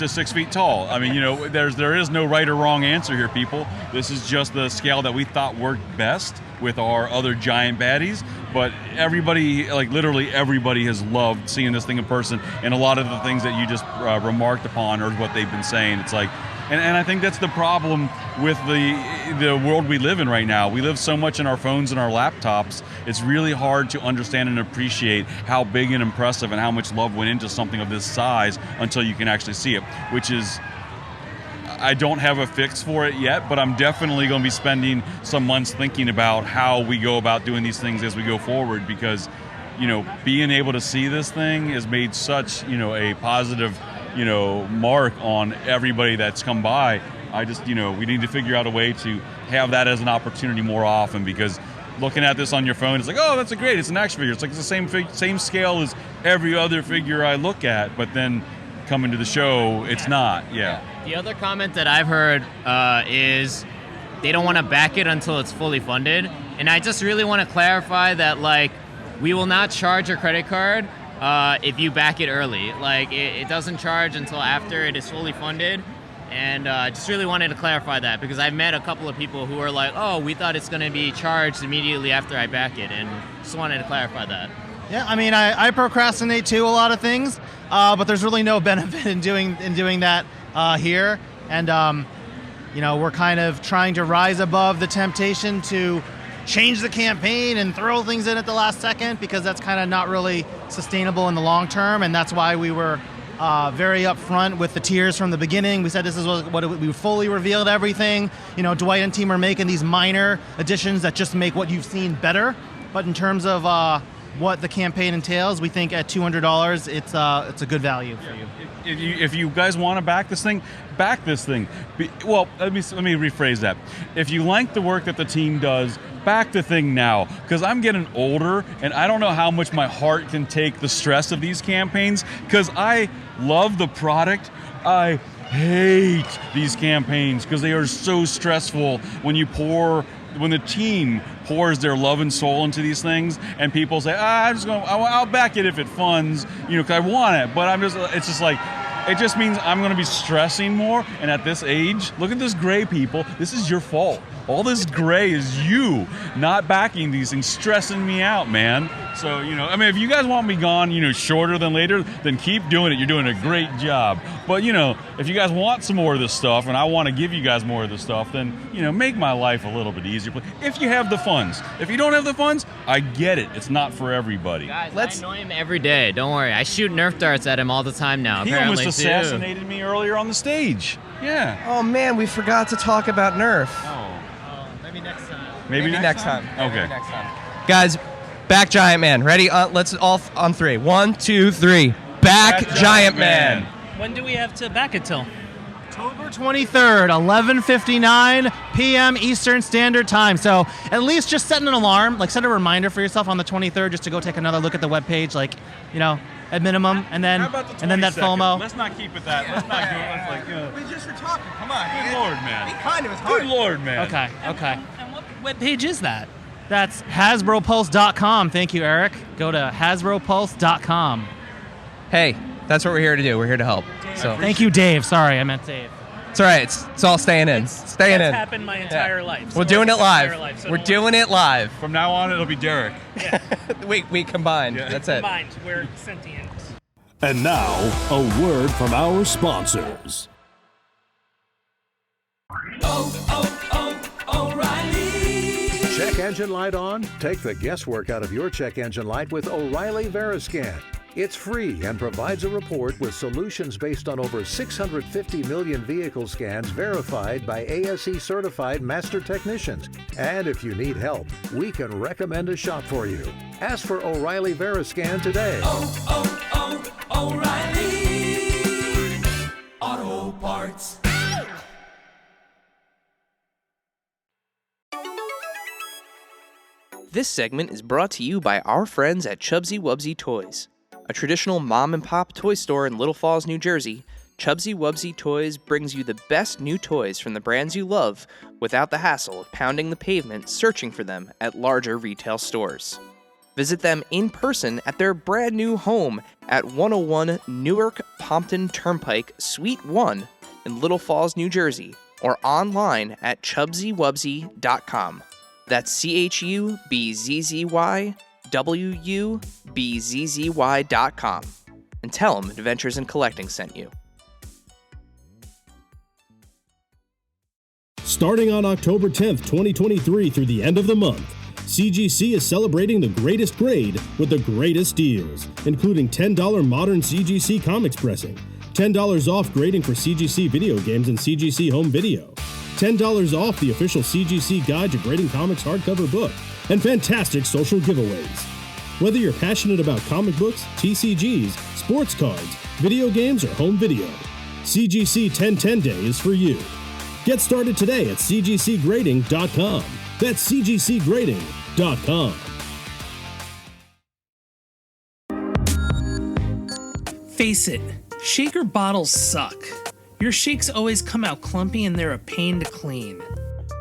6 feet tall. I mean, there is no right or wrong answer here, people. This is just the scale that we thought worked best with our other giant baddies. But everybody, like literally everybody, has loved seeing this thing in person. And a lot of the things that you just remarked upon are what they've been saying. It's like, and I think that's the problem with the world we live in right now. We live so much in our phones and our laptops. It's really hard to understand and appreciate how big and impressive and how much love went into something of this size until you can actually see it, which is, I don't have a fix for it yet, but I'm definitely going to be spending some months thinking about how we go about doing these things as we go forward, because, being able to see this thing has made such, a positive, mark on everybody that's come by. I just, we need to figure out a way to have that as an opportunity more often, because looking at this on your phone, it's like, oh, that's great, it's an action figure. It's like it's the same scale as every other figure I look at, but then coming to the show, it's not. Yeah. The other comment that I've heard is they don't want to back it until it's fully funded. And I just really want to clarify that, like, we will not charge your credit card if you back it early. Like, it doesn't charge until after it is fully funded. And just really wanted to clarify that, because I've met a couple of people who are like, oh, we thought it's going to be charged immediately after I back it. And just wanted to clarify that. Yeah, I mean, I procrastinate too a lot of things, but there's really no benefit in doing that here. And we're kind of trying to rise above the temptation to change the campaign and throw things in at the last second, because that's kind of not really sustainable in the long term. And that's why we were very upfront with the tiers from the beginning. We said this is what we fully revealed everything. Dwight and team are making these minor additions that just make what you've seen better. But in terms of what the campaign entails, we think at $200 it's a good value for you. If you guys want to back this thing, back this thing. Well, let me rephrase that. If you like the work that the team does, back the thing now, because I'm getting older and I don't know how much my heart can take the stress of these campaigns, because I love the product. I hate these campaigns because they are so stressful when the team pours their love and soul into these things, and people say, I'll back it if it funds, because I want it, but it's just like, it just means I'm going to be stressing more. And at this age, look at this gray, people. This is your fault. All this gray is you not backing these things, stressing me out, man. So, if you guys want me gone, shorter than later, then keep doing it. You're doing a great job. But, if you guys want some more of this stuff, and I want to give you guys more of this stuff, then, make my life a little bit easier. If you have the funds. If you don't have the funds, I get it. It's not for everybody. Guys, I annoy him every day. Don't worry. I shoot Nerf darts at him all the time now. He almost assassinated me earlier on the stage. Yeah. Oh, man, we forgot to talk about Nerf. Maybe next time. Maybe next time? Okay. Maybe next time. Guys, back Giant Man. Ready? Let's all on three. 1, 2, 3. Back Giant Man. When do we have to back it till? October 23rd, 11:59 p.m. Eastern Standard Time. So at least just set an alarm, set a reminder for yourself on the 23rd just to go take another look at the webpage, at minimum, and then that FOMO. Let's not keep it that. Let's not do it. We just were talking. Come on. Good Lord, man. Be kind to his heart. Good Lord, man. Okay. And what webpage is that? That's HasbroPulse.com. Thank you, Eric. Go to HasbroPulse.com. Hey, that's what we're here to do. We're here to help. So thank you, Dave. Sorry, I meant Dave. It's all right. It's all staying in. Staying in. That's happened my entire life. We're doing it live. We're doing it live. From now on, it'll be Derek. Yeah. we combined. Yeah. That's it. Combined, we're sentient. And now, a word from our sponsors. O'Reilly. Check engine light on? Take the guesswork out of your check engine light with O'Reilly Veriscan. It's free and provides a report with solutions based on over 650 million vehicle scans verified by ASE certified master technicians. And if you need help, we can recommend a shop for you. Ask for O'Reilly Veriscan today. O'Reilly Auto Parts. This segment is brought to you by our friends at Chubsy Wubsy Toys. A traditional mom-and-pop toy store in Little Falls, New Jersey, Chubsy Wubsy Toys brings you the best new toys from the brands you love without the hassle of pounding the pavement searching for them at larger retail stores. Visit them in person at their brand new home at 101 Newark Pompton Turnpike, Suite 1 in Little Falls, New Jersey, or online at chubsywubsy.com. That's CHUBZYWUBZZY.com. And tell them Adventures in Collecting sent you. Starting on October 10th, 2023 through the end of the month, CGC is celebrating the greatest grade with the greatest deals, including $10 modern CGC comics pressing, $10 off grading for CGC video games and CGC home video, $10 off the official CGC Guide to Grading Comics hardcover book, and fantastic social giveaways. Whether you're passionate about comic books, TCGs, sports cards, video games, or home video, CGC 1010 Day is for you. Get started today at cgcgrading.com. That's cgcgrading.com. Face it, shaker bottles suck. Your shakes always come out clumpy and they're a pain to clean.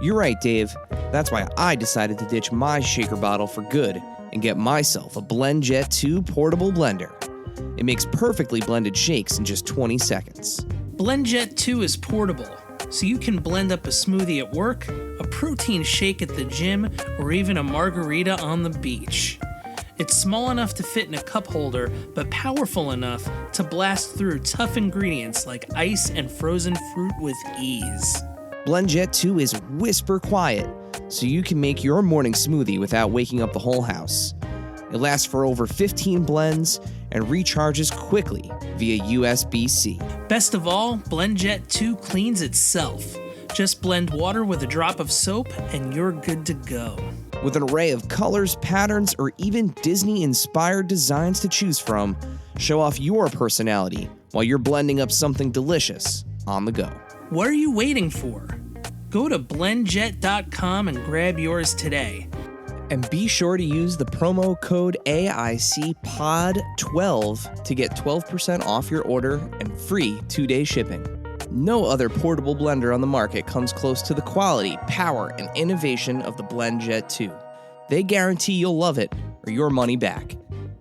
You're right, Dave. That's why I decided to ditch my shaker bottle for good and get myself a BlendJet 2 portable blender. It makes perfectly blended shakes in just 20 seconds. BlendJet 2 is portable, so you can blend up a smoothie at work, a protein shake at the gym, or even a margarita on the beach. It's small enough to fit in a cup holder, but powerful enough to blast through tough ingredients like ice and frozen fruit with ease. BlendJet 2 is whisper quiet, so you can make your morning smoothie without waking up the whole house. It lasts for over 15 blends and recharges quickly via USB-C. Best of all, BlendJet 2 cleans itself. Just blend water with a drop of soap and you're good to go. With an array of colors, patterns, or even Disney-inspired designs to choose from, show off your personality while you're blending up something delicious on the go. What are you waiting for? Go to blendjet.com and grab yours today. And be sure to use the promo code AICPOD12 to get 12% off your order and free 2-day shipping. No other portable blender on the market comes close to the quality, power, and innovation of the BlendJet 2. They guarantee you'll love it or your money back.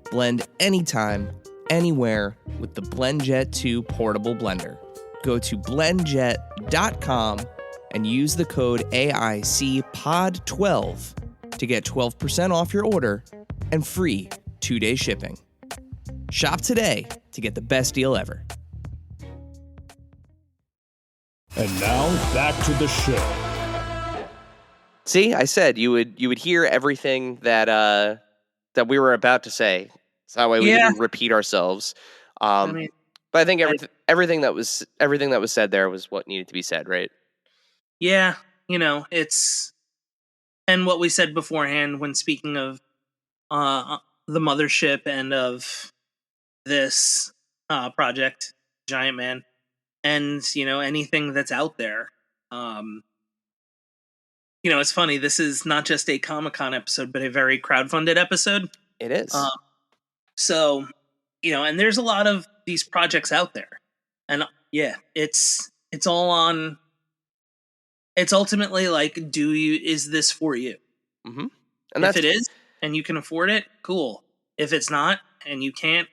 Blend anytime, anywhere with the BlendJet 2 portable blender. Go to blendjet.com and use the code AICPOD12 to get 12% off your order and free 2-day shipping. Shop today to get the best deal ever. And now, back to the show. See, I said you would hear everything that that we were about to say. So that way we didn't repeat ourselves. But I think everything that was said there was what needed to be said, right? Yeah, it's, and what we said beforehand when speaking of the mothership and of this project, Giant Man, and anything that's out there. It's funny. This is not just a Comic-Con episode, but a very crowdfunded episode. It is. So, and there's a lot of these projects out there, and it's all on. It's ultimately like, is this for you? Mm-hmm. And if it is, and you can afford it, cool. If it's not, and you can't,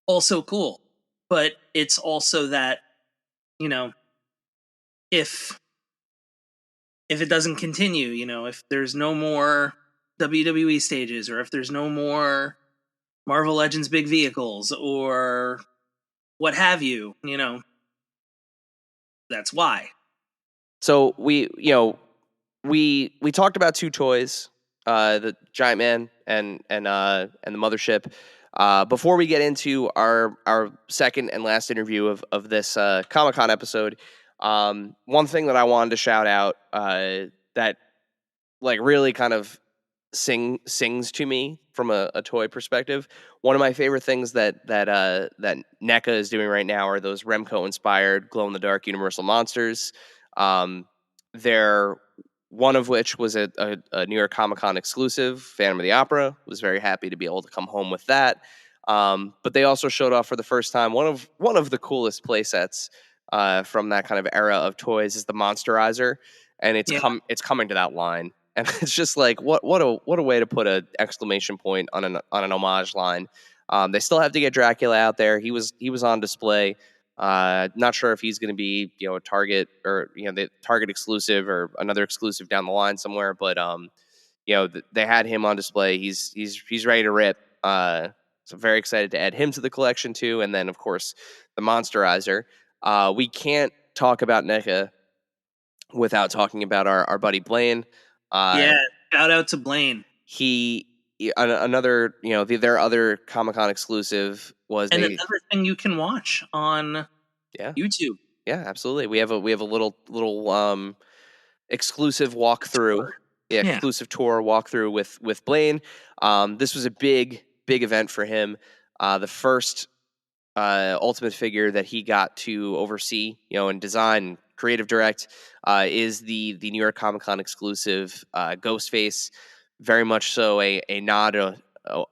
also cool. But it's also that, if it doesn't continue, if there's no more WWE stages, or if there's no more Marvel Legends big vehicles, or what have you, that's why. So we talked about two toys, the Giant Man and the Mothership. Before we get into our second and last interview of this Comic-Con episode, one thing that I wanted to shout out that like really kind of sings to me from a toy perspective. One of my favorite things that NECA is doing right now are those Remco inspired glow in the dark Universal monsters. They're one of which was a New York Comic-Con exclusive, Phantom of the Opera. Was very happy to be able to come home with that. But they also showed off for the first time one of the coolest play sets from that kind of era of toys is the Monsterizer, and it's coming to that line. And it's just like what a way to put an exclamation point on an homage line. They still have to get Dracula out there. He was on display. Not sure if he's going to be a Target or the Target exclusive or another exclusive down the line somewhere. But they had him on display. He's ready to rip. So I'm very excited to add him to the collection too. And then of course the Monsterizer. We can't talk about NECA without talking about our buddy Blaine. Shout out to Blaine. Another, their other Comic-Con exclusive was another thing you can watch on YouTube. Yeah, absolutely. We have a little exclusive walkthrough, exclusive tour walkthrough with Blaine. This was a big event for him. The first Ultimate figure that he got to oversee, and design, creative direct, is the New York Comic-Con exclusive Ghostface. Very much so a nod, a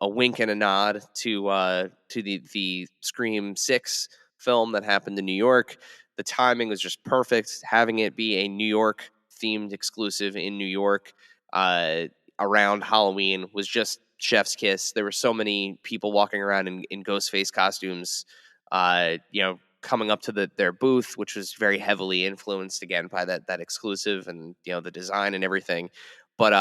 wink and a nod to the Scream 6 film that happened in New York. The timing was just perfect, having it be a New York themed exclusive in New York around Halloween was just chef's kiss. There were so many people walking around in Ghostface costumes, coming up to their booth, which was very heavily influenced again by that exclusive and the design and everything. But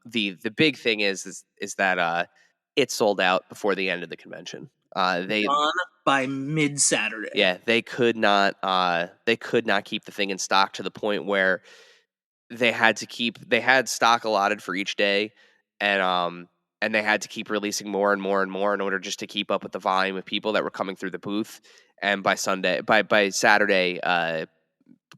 the big thing is that it sold out before the end of the convention. They Gone by mid Saturday. Yeah, they could not keep the thing in stock to the point where they had stock allotted for each day, and they had to keep releasing more and more and more in order just to keep up with the volume of people that were coming through the booth. And by Saturday,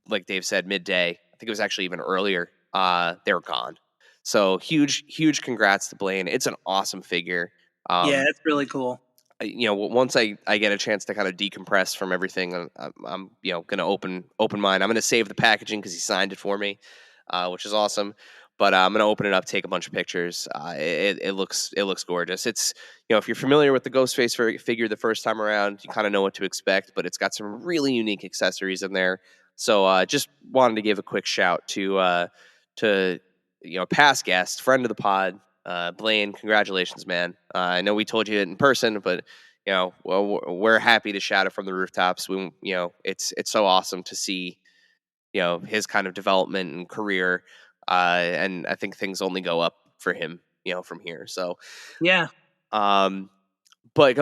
like Dave said, midday, I think it was actually even earlier, they were gone. So huge congrats to Blaine. It's an awesome figure. Yeah, it's really cool. Once I get a chance to kind of decompress from everything, I'm going to open mine. I'm going to save the packaging because he signed it for me, which is awesome. But I'm going to open it up, take a bunch of pictures. It looks gorgeous. It's if you're familiar with the Ghostface figure the first time around, you kind of know what to expect. But it's got some really unique accessories in there. So just wanted to give a quick shout to past guest, friend of the pod. Blaine, congratulations, man. I know we told you it in person, but we're happy to shout it from the rooftops. It's so awesome to see his kind of development and career, and I think things only go up for him from here. So yeah. But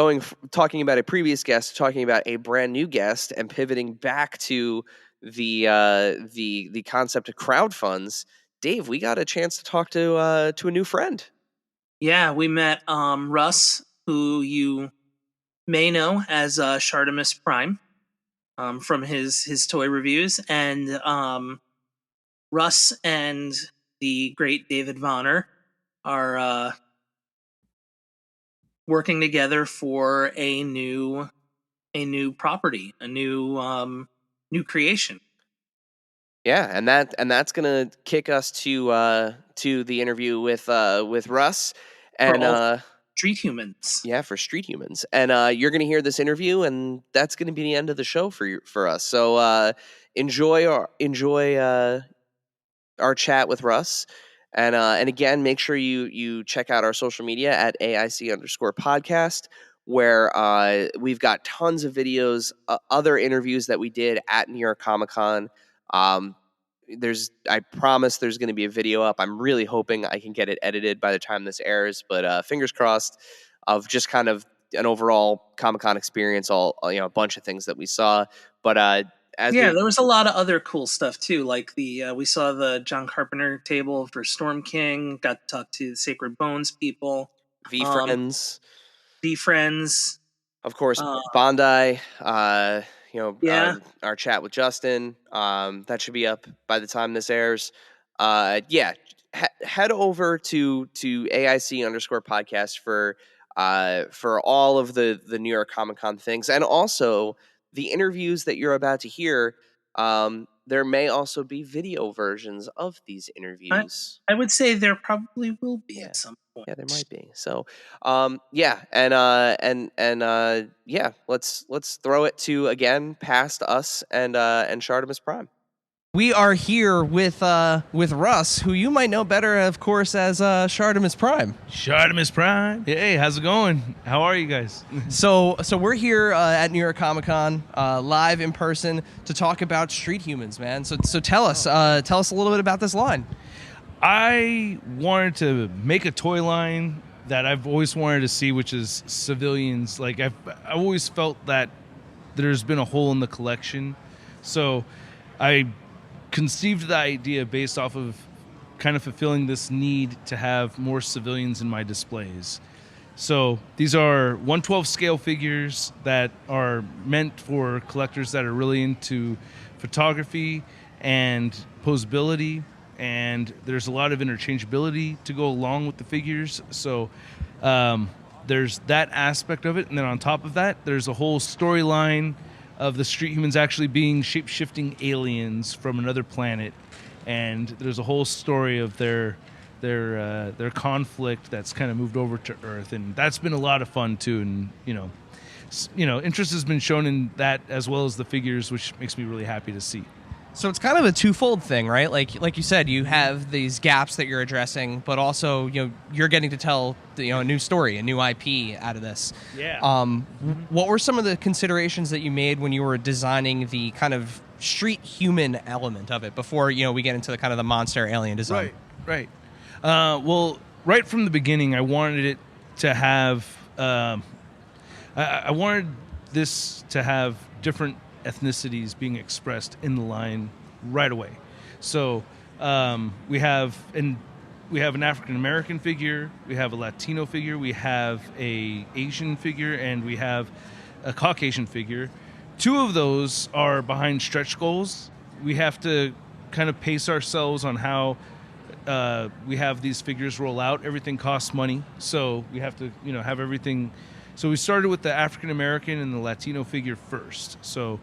talking about a previous guest, talking about a brand new guest, and pivoting back to the concept of crowd funds. Dave, we got a chance to talk to a new friend. Yeah, we met Russ, who you may know as Shartimus Prime, from his toy reviews, and Russ and the great David Vonner are working together for a new property, a new creation. Yeah, and that's gonna kick us to the interview with Russ and Street Humans. Yeah, for Street Humans, and you're gonna hear this interview, and that's gonna be the end of the show for us. So enjoy our chat with Russ, and again, make sure you check out our social media at AIC_podcast, where we've got tons of videos, other interviews that we did at New York Comic Con. I promise there's going to be a video up. I'm really hoping I can get it edited by the time this airs, but fingers crossed, of just kind of an overall Comic-Con experience, a bunch of things that we saw. But there was a lot of other cool stuff too, like we saw the John Carpenter table for Storm King, got to talk to the Sacred Bones people, V-Friends, of course, Bondi, our chat with Justin, that should be up by the time this airs. Head over to AIC_podcast for all of the New York Comic Con things, and also the interviews that you're about to hear. There may also be video versions of these interviews. I would say there probably will be at some point. Yeah, there might be. So, let's throw it to again past us and Shartimus Prime. We are here with Russ, who you might know better, of course, as Shartimus Prime. Shartimus Prime. Hey, how's it going? How are you guys? So we're here at New York Comic Con, live in person, to talk about Street Humans, man. So tell us a little bit about this line. I wanted to make a toy line that I've always wanted to see, which is civilians. Like I've always felt that there's been a hole in the collection, so I conceived the idea based off of kind of fulfilling this need to have more civilians in my displays. So these are 1/12 scale figures that are meant for collectors that are really into photography and posability, and there's a lot of interchangeability to go along with the figures. So there's that aspect of it, and then on top of that, there's a whole storyline of the Street Humans actually being shape-shifting aliens from another planet, and there's a whole story of their conflict that's kind of moved over to Earth, and that's been a lot of fun too. And interest has been shown in that as well as the figures, which makes me really happy to see. So it's kind of a twofold thing, right? Like you said, you have these gaps that you're addressing, but also you're getting to tell a new story, a new IP out of this. Yeah. What were some of the considerations that you made when you were designing the kind of street human element of it before we get into the kind of the monster alien design? Right. Well, right from the beginning, I wanted it to have. I wanted this to have different ethnicities being expressed in the line right away. So we have an African American figure, we have a Latino figure, we have a Asian figure, and we have a Caucasian figure. 2 of those are behind stretch goals. We have to kind of pace ourselves on how we have these figures roll out. Everything costs money, so we have to have everything. So we started with the African American and the Latino figure first. So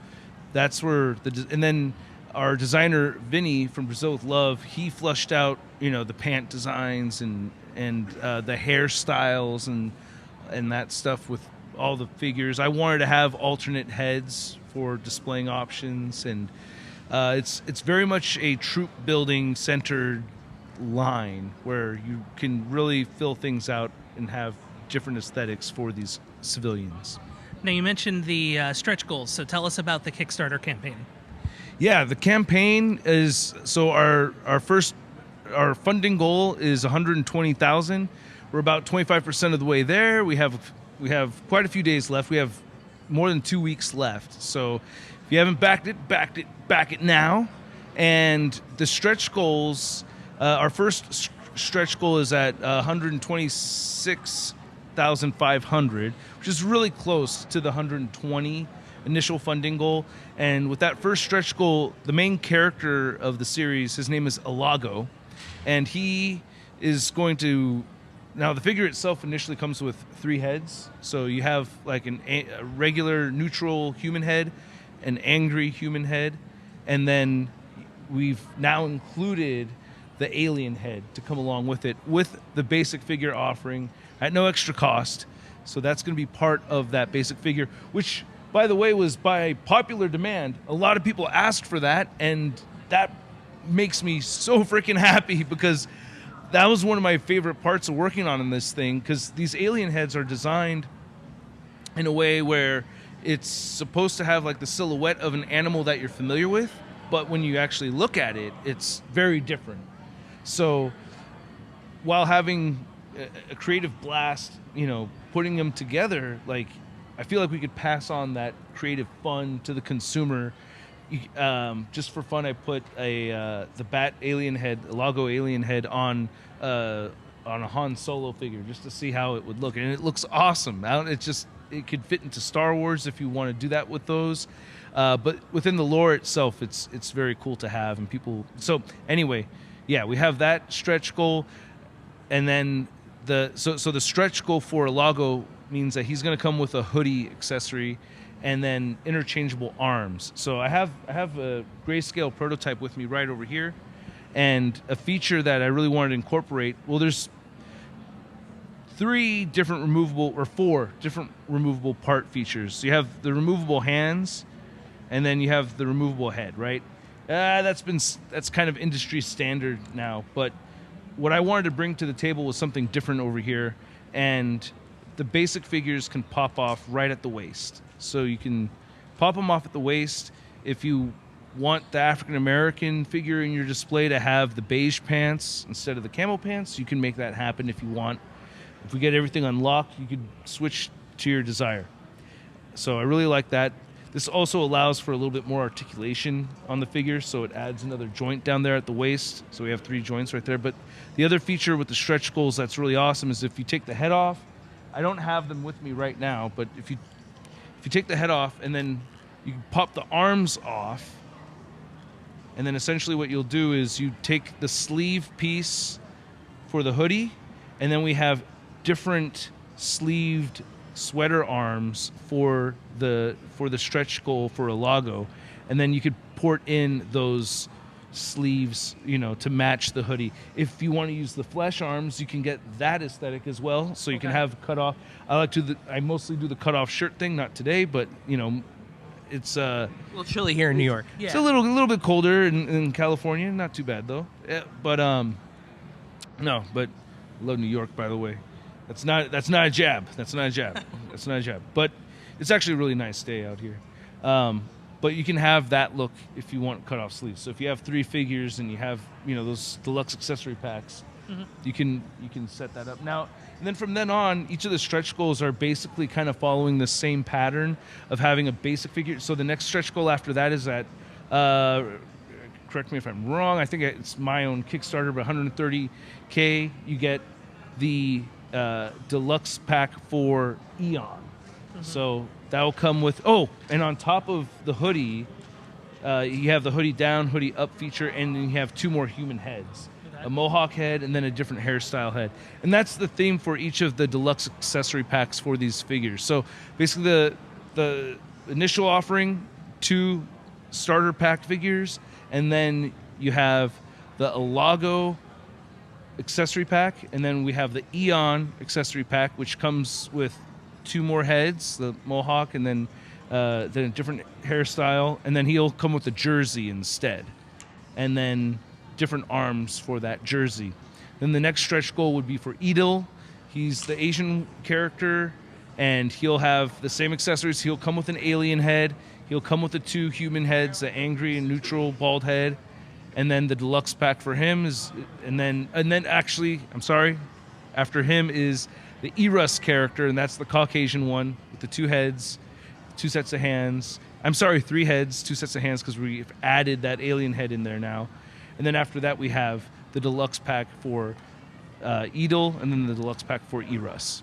that's where and then our designer Vinny from Brazil with Love, he flushed out the pant designs and the hairstyles and that stuff with all the figures. I wanted to have alternate heads for displaying options, and it's very much a troop building centered line where you can really fill things out and have different aesthetics for these civilians. Now, you mentioned the stretch goals, so tell us about the Kickstarter campaign. Yeah, the campaign is our funding goal is $120,000. We're about 25% of the way there. We have quite a few days left. We have more than 2 weeks left. So if you haven't back it now. And the stretch goals, our first stretch goal is at 126,500, which is really close to the 120 initial funding goal. And with that first stretch goal, the main character of the series, his name is Alago, and he is going to. Now, the figure itself initially comes with 3 heads. So you have like a regular neutral human head, an angry human head, and then we've now included the alien head to come along with it, with the basic figure offering at no extra cost. So that's going to be part of that basic figure, which, by the way, was by popular demand. A lot of people asked for that, and that makes me so freaking happy, because that was one of my favorite parts of working on this thing, because these alien heads are designed in a way where it's supposed to have like the silhouette of an animal that you're familiar with, but when you actually look at it, it's very different. So while having a creative blast, putting them together, like, I feel like we could pass on that creative fun to the consumer. Just for fun, I put the Bat alien head, Alago alien head on a Han Solo figure just to see how it would look, and it looks awesome. It could fit into Star Wars if you want to do that with those. But within the lore itself, it's very cool to have, and people. So anyway, yeah, we have that stretch goal, and then the stretch goal for Alago means that he's going to come with a hoodie accessory, and then interchangeable arms. So I have a grayscale prototype with me right over here, and a feature that I really wanted to incorporate. Well, there's 4 different removable part features. So you have the removable hands, and then you have the removable head, right? That's kind of industry standard now, but what I wanted to bring to the table was something different over here, and the basic figures can pop off right at the waist. So you can pop them off at the waist. If you want the African American figure in your display to have the beige pants instead of the camel pants, you can make that happen if you want. If we get everything unlocked, you could switch to your desire. So I really like that. This also allows for a little bit more articulation on the figure, so it adds another joint down there at the waist. So we have 3 joints right there. But the other feature with the stretch goals that's really awesome is if you take the head off, I don't have them with me right now, but if you take the head off and then you can pop the arms off, and then essentially what you'll do is you take the sleeve piece for the hoodie, and then we have different sleeved sweater arms for the stretch goal for Alago, and then you could port in those sleeves, to match the hoodie. If you want to use the flesh arms, you can get that aesthetic as well. So you can have cut off. I mostly do the cut off shirt thing, not today, but it's A little chilly here in New York. it's a little bit colder in California. Not too bad though. Yeah, but no, but I love New York, by the way. That's not a jab. That's not a jab. But it's actually a really nice day out here. But you can have that look if you want cut off sleeves. So if you have 3 figures and you have those deluxe accessory packs, you can set that up now. And then from then on, each of the stretch goals are basically kind of following the same pattern of having a basic figure. So the next stretch goal after that is at, correct me if I'm wrong, I think it's my own Kickstarter, but 130K, you get the deluxe pack for Eon. So that'll come with, and on top of the hoodie, you have the hoodie down, hoodie up feature, and then you have 2 more human heads. A mohawk head and then a different hairstyle head. And that's the theme for each of the deluxe accessory packs for these figures. So basically the initial offering, 2 starter pack figures, and then you have the Alago accessory pack, and then we have the Eon accessory pack, which comes with 2 more heads, the mohawk, and then a different hairstyle, and then he'll come with a jersey instead. And then different arms for that jersey. Then the next stretch goal would be for Edel. He's the Asian character, and he'll have the same accessories. He'll come with an alien head. He'll come with the 2 human heads, the angry and neutral bald head. And then the deluxe pack for him is, and then actually, I'm sorry, after him is the Erus character, and that's the Caucasian one with the 2 heads, 2 sets of hands. I'm sorry, 3 heads, 2 sets of hands, because we've added that alien head in there now. And then after that, we have the deluxe pack for Edel, and then the deluxe pack for Erus.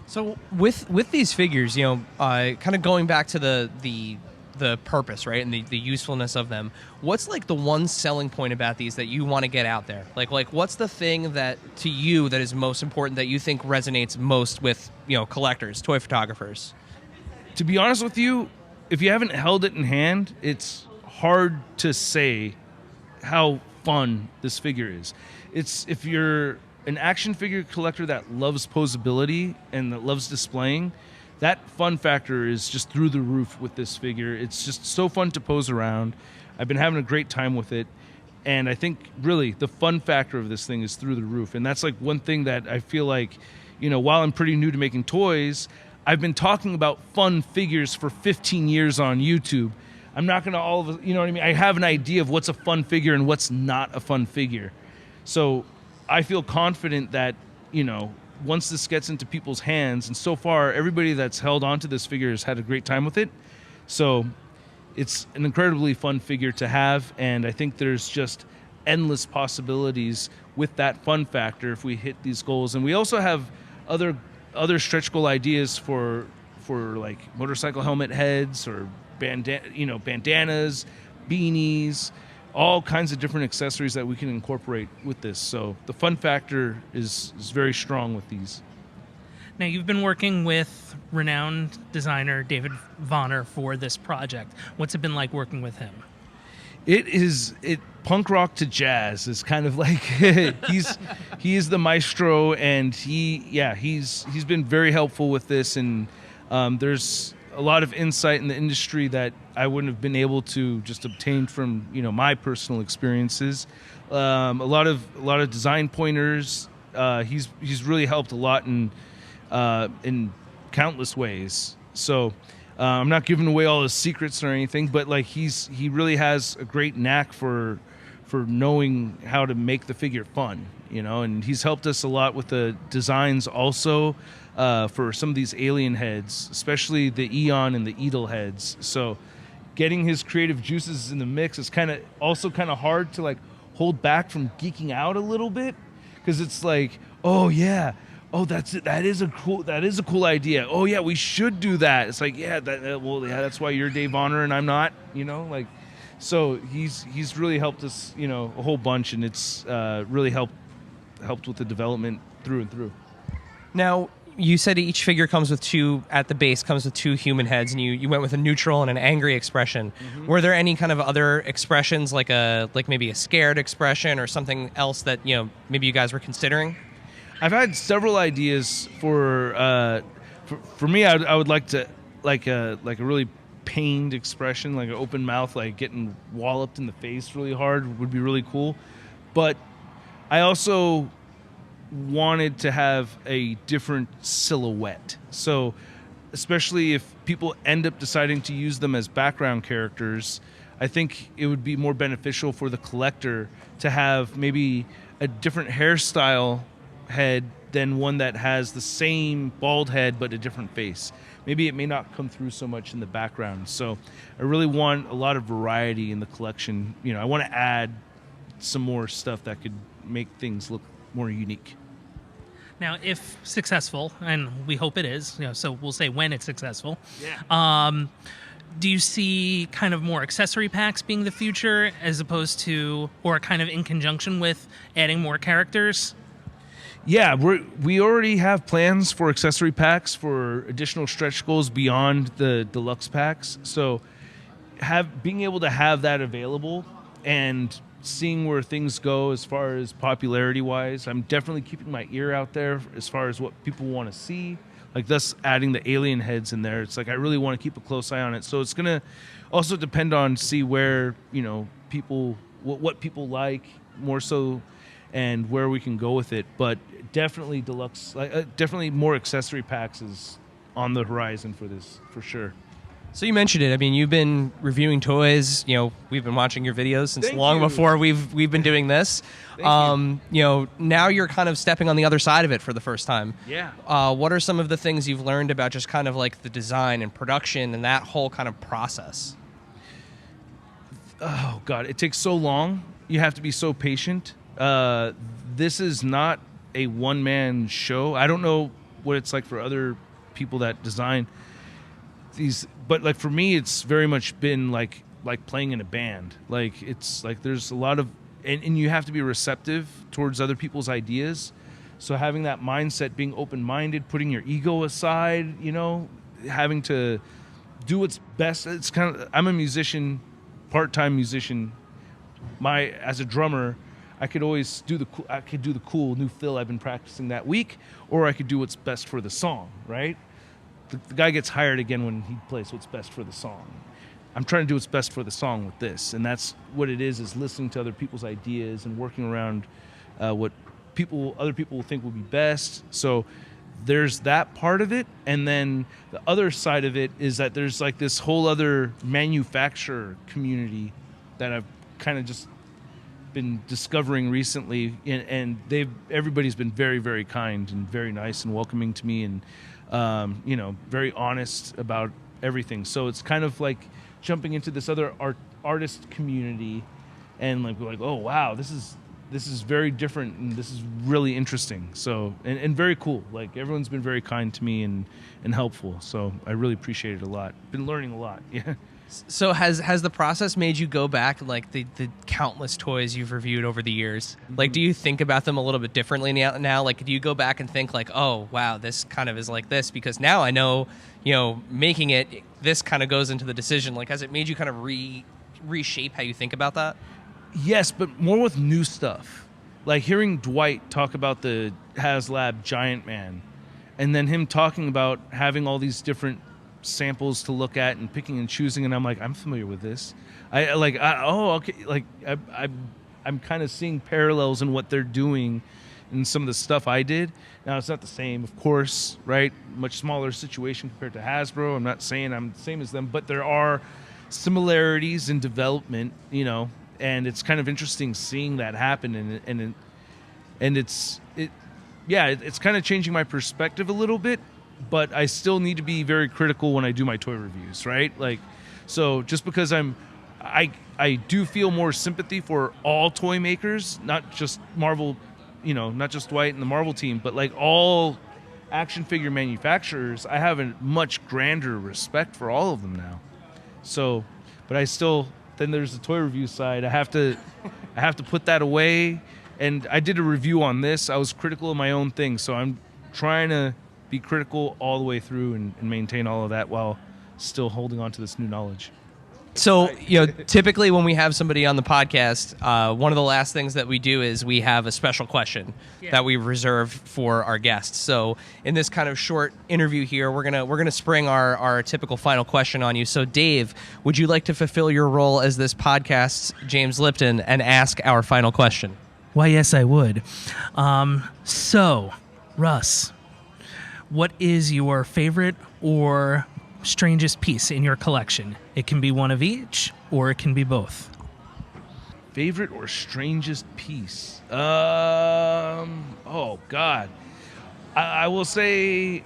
So with these figures, kind of going back to the purpose, right, and the usefulness of them, what's like the one selling point about these that you want to get out there? Like what's the thing that to you that is most important that you think resonates most with collectors, toy photographers? To be honest with you, if you haven't held it in hand, it's hard to say how fun this figure is. It's if you're an action figure collector that loves posability and that loves displaying, that fun factor is just through the roof with this figure. It's just so fun to pose around. I've been having a great time with it, and I think really the fun factor of this thing is through the roof. And that's like one thing that I feel like, while I'm pretty new to making toys, I've been talking about fun figures for 15 years on YouTube. I'm not going to you know what I mean? I have an idea of what's a fun figure and what's not a fun figure. So I feel confident that, once this gets into people's hands, and so far everybody that's held onto this figure has had a great time with it. So it's an incredibly fun figure to have, and I think there's just endless possibilities with that fun factor if we hit these goals. And we also have other stretch goal ideas for like motorcycle helmet heads or bandanas, beanies, all kinds of different accessories that we can incorporate with this. So the fun factor is very strong with these. Now, you've been working with renowned designer David Vonner for this project. What's it been like working with him? It punk rock to jazz is kind of like he is the maestro, and he's been very helpful with this, and there's a lot of insight in the industry that I wouldn't have been able to just obtain from my personal experiences. A lot of design pointers. He's really helped a lot in countless ways. So I'm not giving away all his secrets or anything, but like he really has a great knack for knowing how to make the figure fun, and he's helped us a lot with the designs also for some of these alien heads, especially the Eon and the Edel heads. So getting his creative juices in the mix is kind of hard to like hold back from geeking out a little bit, because it's like, that is a cool idea. Oh yeah, we should do that. It's like, that's why you're Dave Vonner and I'm not, So he's really helped us, a whole bunch, and it's really helped with the development through and through. Now, you said each figure comes with 2 at the base, comes with 2 human heads, and you went with a neutral and an angry expression. Mm-hmm. Were there any kind of other expressions, like maybe a scared expression or something else that maybe you guys were considering? I've had several ideas for me. I would like to like a really pained expression, like an open mouth, like getting walloped in the face really hard would be really cool. But I also wanted to have a different silhouette. So especially if people end up deciding to use them as background characters, I think it would be more beneficial for the collector to have maybe a different hairstyle head than one that has the same bald head but a different face. Maybe it may not come through so much in the background. So I really want a lot of variety in the collection. You know, I want to add some more stuff that could make things look more unique. Now, if successful, and we hope it is, so we'll say when it's successful. Yeah. Do you see kind of more accessory packs being the future as opposed to, or kind of in conjunction with adding more characters? Yeah, we already have plans for accessory packs for additional stretch goals beyond the deluxe packs. So being able to have that available and seeing where things go as far as popularity-wise, I'm definitely keeping my ear out there as far as what people want to see. Like thus adding the alien heads in there, it's like I really want to keep a close eye on it. So it's gonna also depend on see where people what people like more so, and where we can go with it. But definitely deluxe, definitely more accessory packs is on the horizon for this for sure. So you mentioned it. I mean, you've been reviewing toys. We've been watching your videos since long before we've been doing this. Now you're kind of stepping on the other side of it for the first time. Yeah. What are some of the things you've learned about just kind of like the design and production and that whole kind of process? Oh God, it takes so long. You have to be so patient. This is not a one-man show. I don't know what it's like for other people that design these, but like for me it's very much been like playing in a band. Like it's like there's a lot of and you have to be receptive towards other people's ideas. So having that mindset, being open-minded, putting your ego aside, having to do what's best. It's kind of, I'm a musician, part-time musician. As a drummer, I could always do the cool new fill I've been practicing that week, or I could do what's best for the song, right? The guy gets hired again when he plays what's best for the song. I'm trying to do what's best for the song with this, and that's what it is listening to other people's ideas and working around what other people will think will be best. So there's that part of it, and then the other side of it is that there's like this whole other manufacturer community that I've kind of just been discovering recently, and everybody's been very, very kind and very nice and welcoming to me, and very honest about everything. So it's kind of like jumping into this other artist community, and like we're like, oh wow, this is very different, and this is really interesting. So and very cool. Like everyone's been very kind to me and helpful. So I really appreciate it a lot. Been learning a lot. Yeah. So has the process made you go back, like the countless toys you've reviewed over the years? Like, do you think about them a little bit differently now? Like, do you go back and think like, oh, wow, this kind of is like this? Because now I know, making it, this kind of goes into the decision. Like, has it made you kind of reshape how you think about that? Yes, but more with new stuff. Like hearing Dwight talk about the HasLab Giant Man, and then him talking about having all these different samples to look at and picking and choosing, and I'm like, I'm familiar with this. Okay. Like I'm kind of seeing parallels in what they're doing and some of the stuff I did. Now it's not the same, of course, right? Much smaller situation compared to Hasbro. I'm not saying I'm the same as them, but there are similarities in development, and it's kind of interesting seeing that happen, and it's kind of changing my perspective a little bit. But I still need to be very critical when I do my toy reviews, right? Like, so just because I do feel more sympathy for all toy makers, not just Marvel, not just Dwight and the Marvel team, but like all action figure manufacturers. I have a much grander respect for all of them now. So, but then there's the toy review side. I have to put that away. And I did a review on this. I was critical of my own thing, so I'm trying to be critical all the way through and maintain all of that while still holding on to this new knowledge. So, typically when we have somebody on the podcast, one of the last things that we do is we have a special question that we reserve for our guests. So, in this kind of short interview here, we're gonna spring our typical final question on you. So, Dave, would you like to fulfill your role as this podcast's James Lipton and ask our final question? Why, yes, I would. So, Russ, what is your favorite or strangest piece in your collection? It can be one of each, or it can be both. Favorite or strangest piece? Oh God, I will say,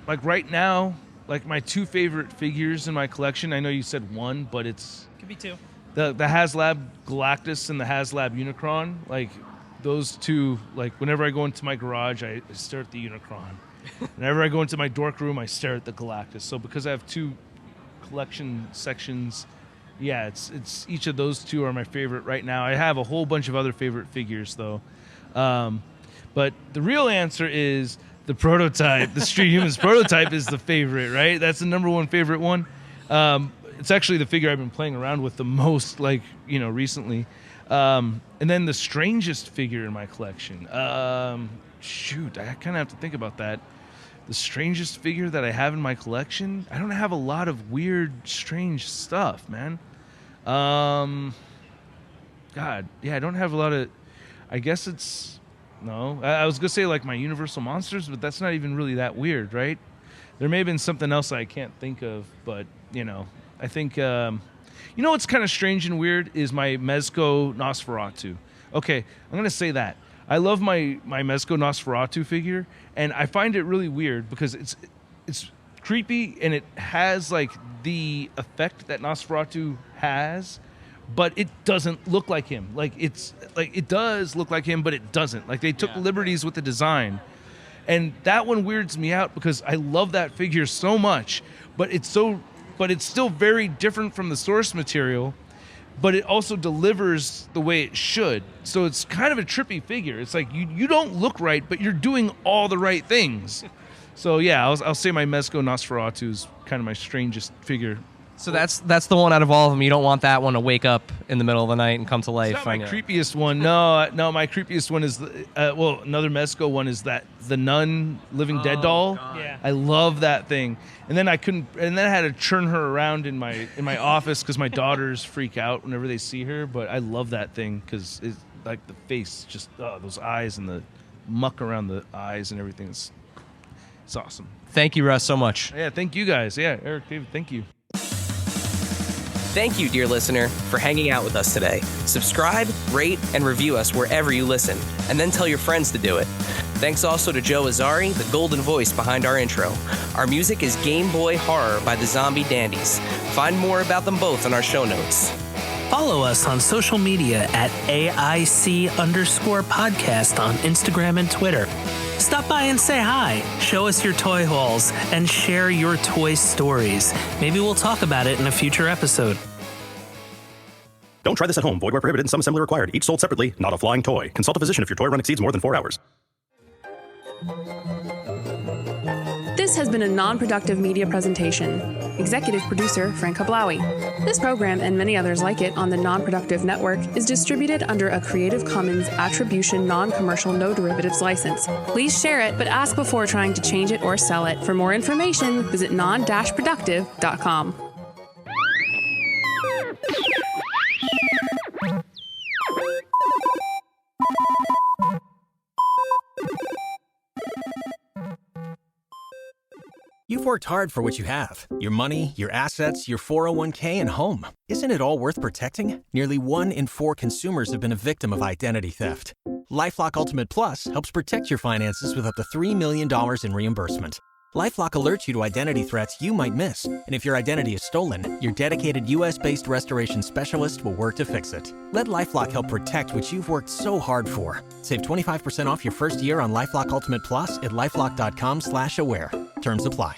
like right now, like my two favorite figures in my collection. I know you said one, but it could be two. The HasLab Galactus and the HasLab Unicron. Like those two. Like whenever I go into my garage, I stare at the Unicron. Whenever I go into my dork room, I stare at the Galactus. So because I have two collection sections, yeah, it's each of those two are my favorite right now. I have a whole bunch of other favorite figures though, but the real answer is the prototype. The Street Humans prototype is the favorite, right? That's the number one favorite one. It's actually the figure I've been playing around with the most, like recently. And then the strangest figure in my collection. Shoot, I kind of have to think about that. The strangest figure that I have in my collection? I don't have a lot of weird, strange stuff, man. God, yeah, I don't have a lot of... I guess it's... No. I was going to say, like, my Universal Monsters, but that's not even really that weird, right? There may have been something else I can't think of, but, I think... what's kind of strange and weird is my Mezco Nosferatu. Okay, I'm going to say that. I love my Mezco Nosferatu figure, and I find it really weird because it's creepy and it has like the effect that Nosferatu has, but it doesn't look like him. Like it does look like him, but it doesn't. Like they took liberties with the design, and that one weirds me out because I love that figure so much, but it's still very different from the source material. But it also delivers the way it should. So it's kind of a trippy figure. It's like you don't look right, but you're doing all the right things. So yeah, I'll say my Mezco Nosferatu is kind of my strangest figure. So that's the one out of all of them. You don't want that one to wake up in the middle of the night and come to life. It's not my creepiest one. No, my creepiest one is another Mezco one is that the Nun Living Dead doll. Yeah. I love that thing. And then I had to churn her around in my office because my daughters freak out whenever they see her. But I love that thing because it's like the face, just those eyes and the muck around the eyes and everything. It's awesome. Thank you, Russ, so much. Yeah, thank you guys. Yeah, Eric, David, thank you. Thank you, dear listener, for hanging out with us today. Subscribe, rate, and review us wherever you listen, and then tell your friends to do it. Thanks also to Joe Azari, the golden voice behind our intro. Our music is Game Boy Horror by the Zombie Dandies. Find more about them both in our show notes. Follow us on social media at AIC_podcast on Instagram and Twitter. Stop by and say hi, show us your toy hauls, and share your toy stories. Maybe we'll talk about it in a future episode. Don't try this at home. Void where prohibited and some assembly required. Each sold separately, not a flying toy. Consult a physician if your toy run exceeds more than 4 hours. This has been a non-productive media presentation. Executive producer Frank Hablawi. This program and many others like it on the Non-Productive Network is distributed under a Creative Commons Attribution Non-Commercial No Derivatives license. Please share it, but ask before trying to change it or sell it. For more information, visit non-productive.com. You've worked hard for what you have. Your money, your assets, your 401k, and home. Isn't it all worth protecting? Nearly 1 in 4 consumers have been a victim of identity theft. LifeLock Ultimate Plus helps protect your finances with up to $3 million in reimbursement. LifeLock alerts you to identity threats you might miss. And if your identity is stolen, your dedicated U.S.-based restoration specialist will work to fix it. Let LifeLock help protect what you've worked so hard for. Save 25% off your first year on LifeLock Ultimate Plus at LifeLock.com/aware. Terms apply.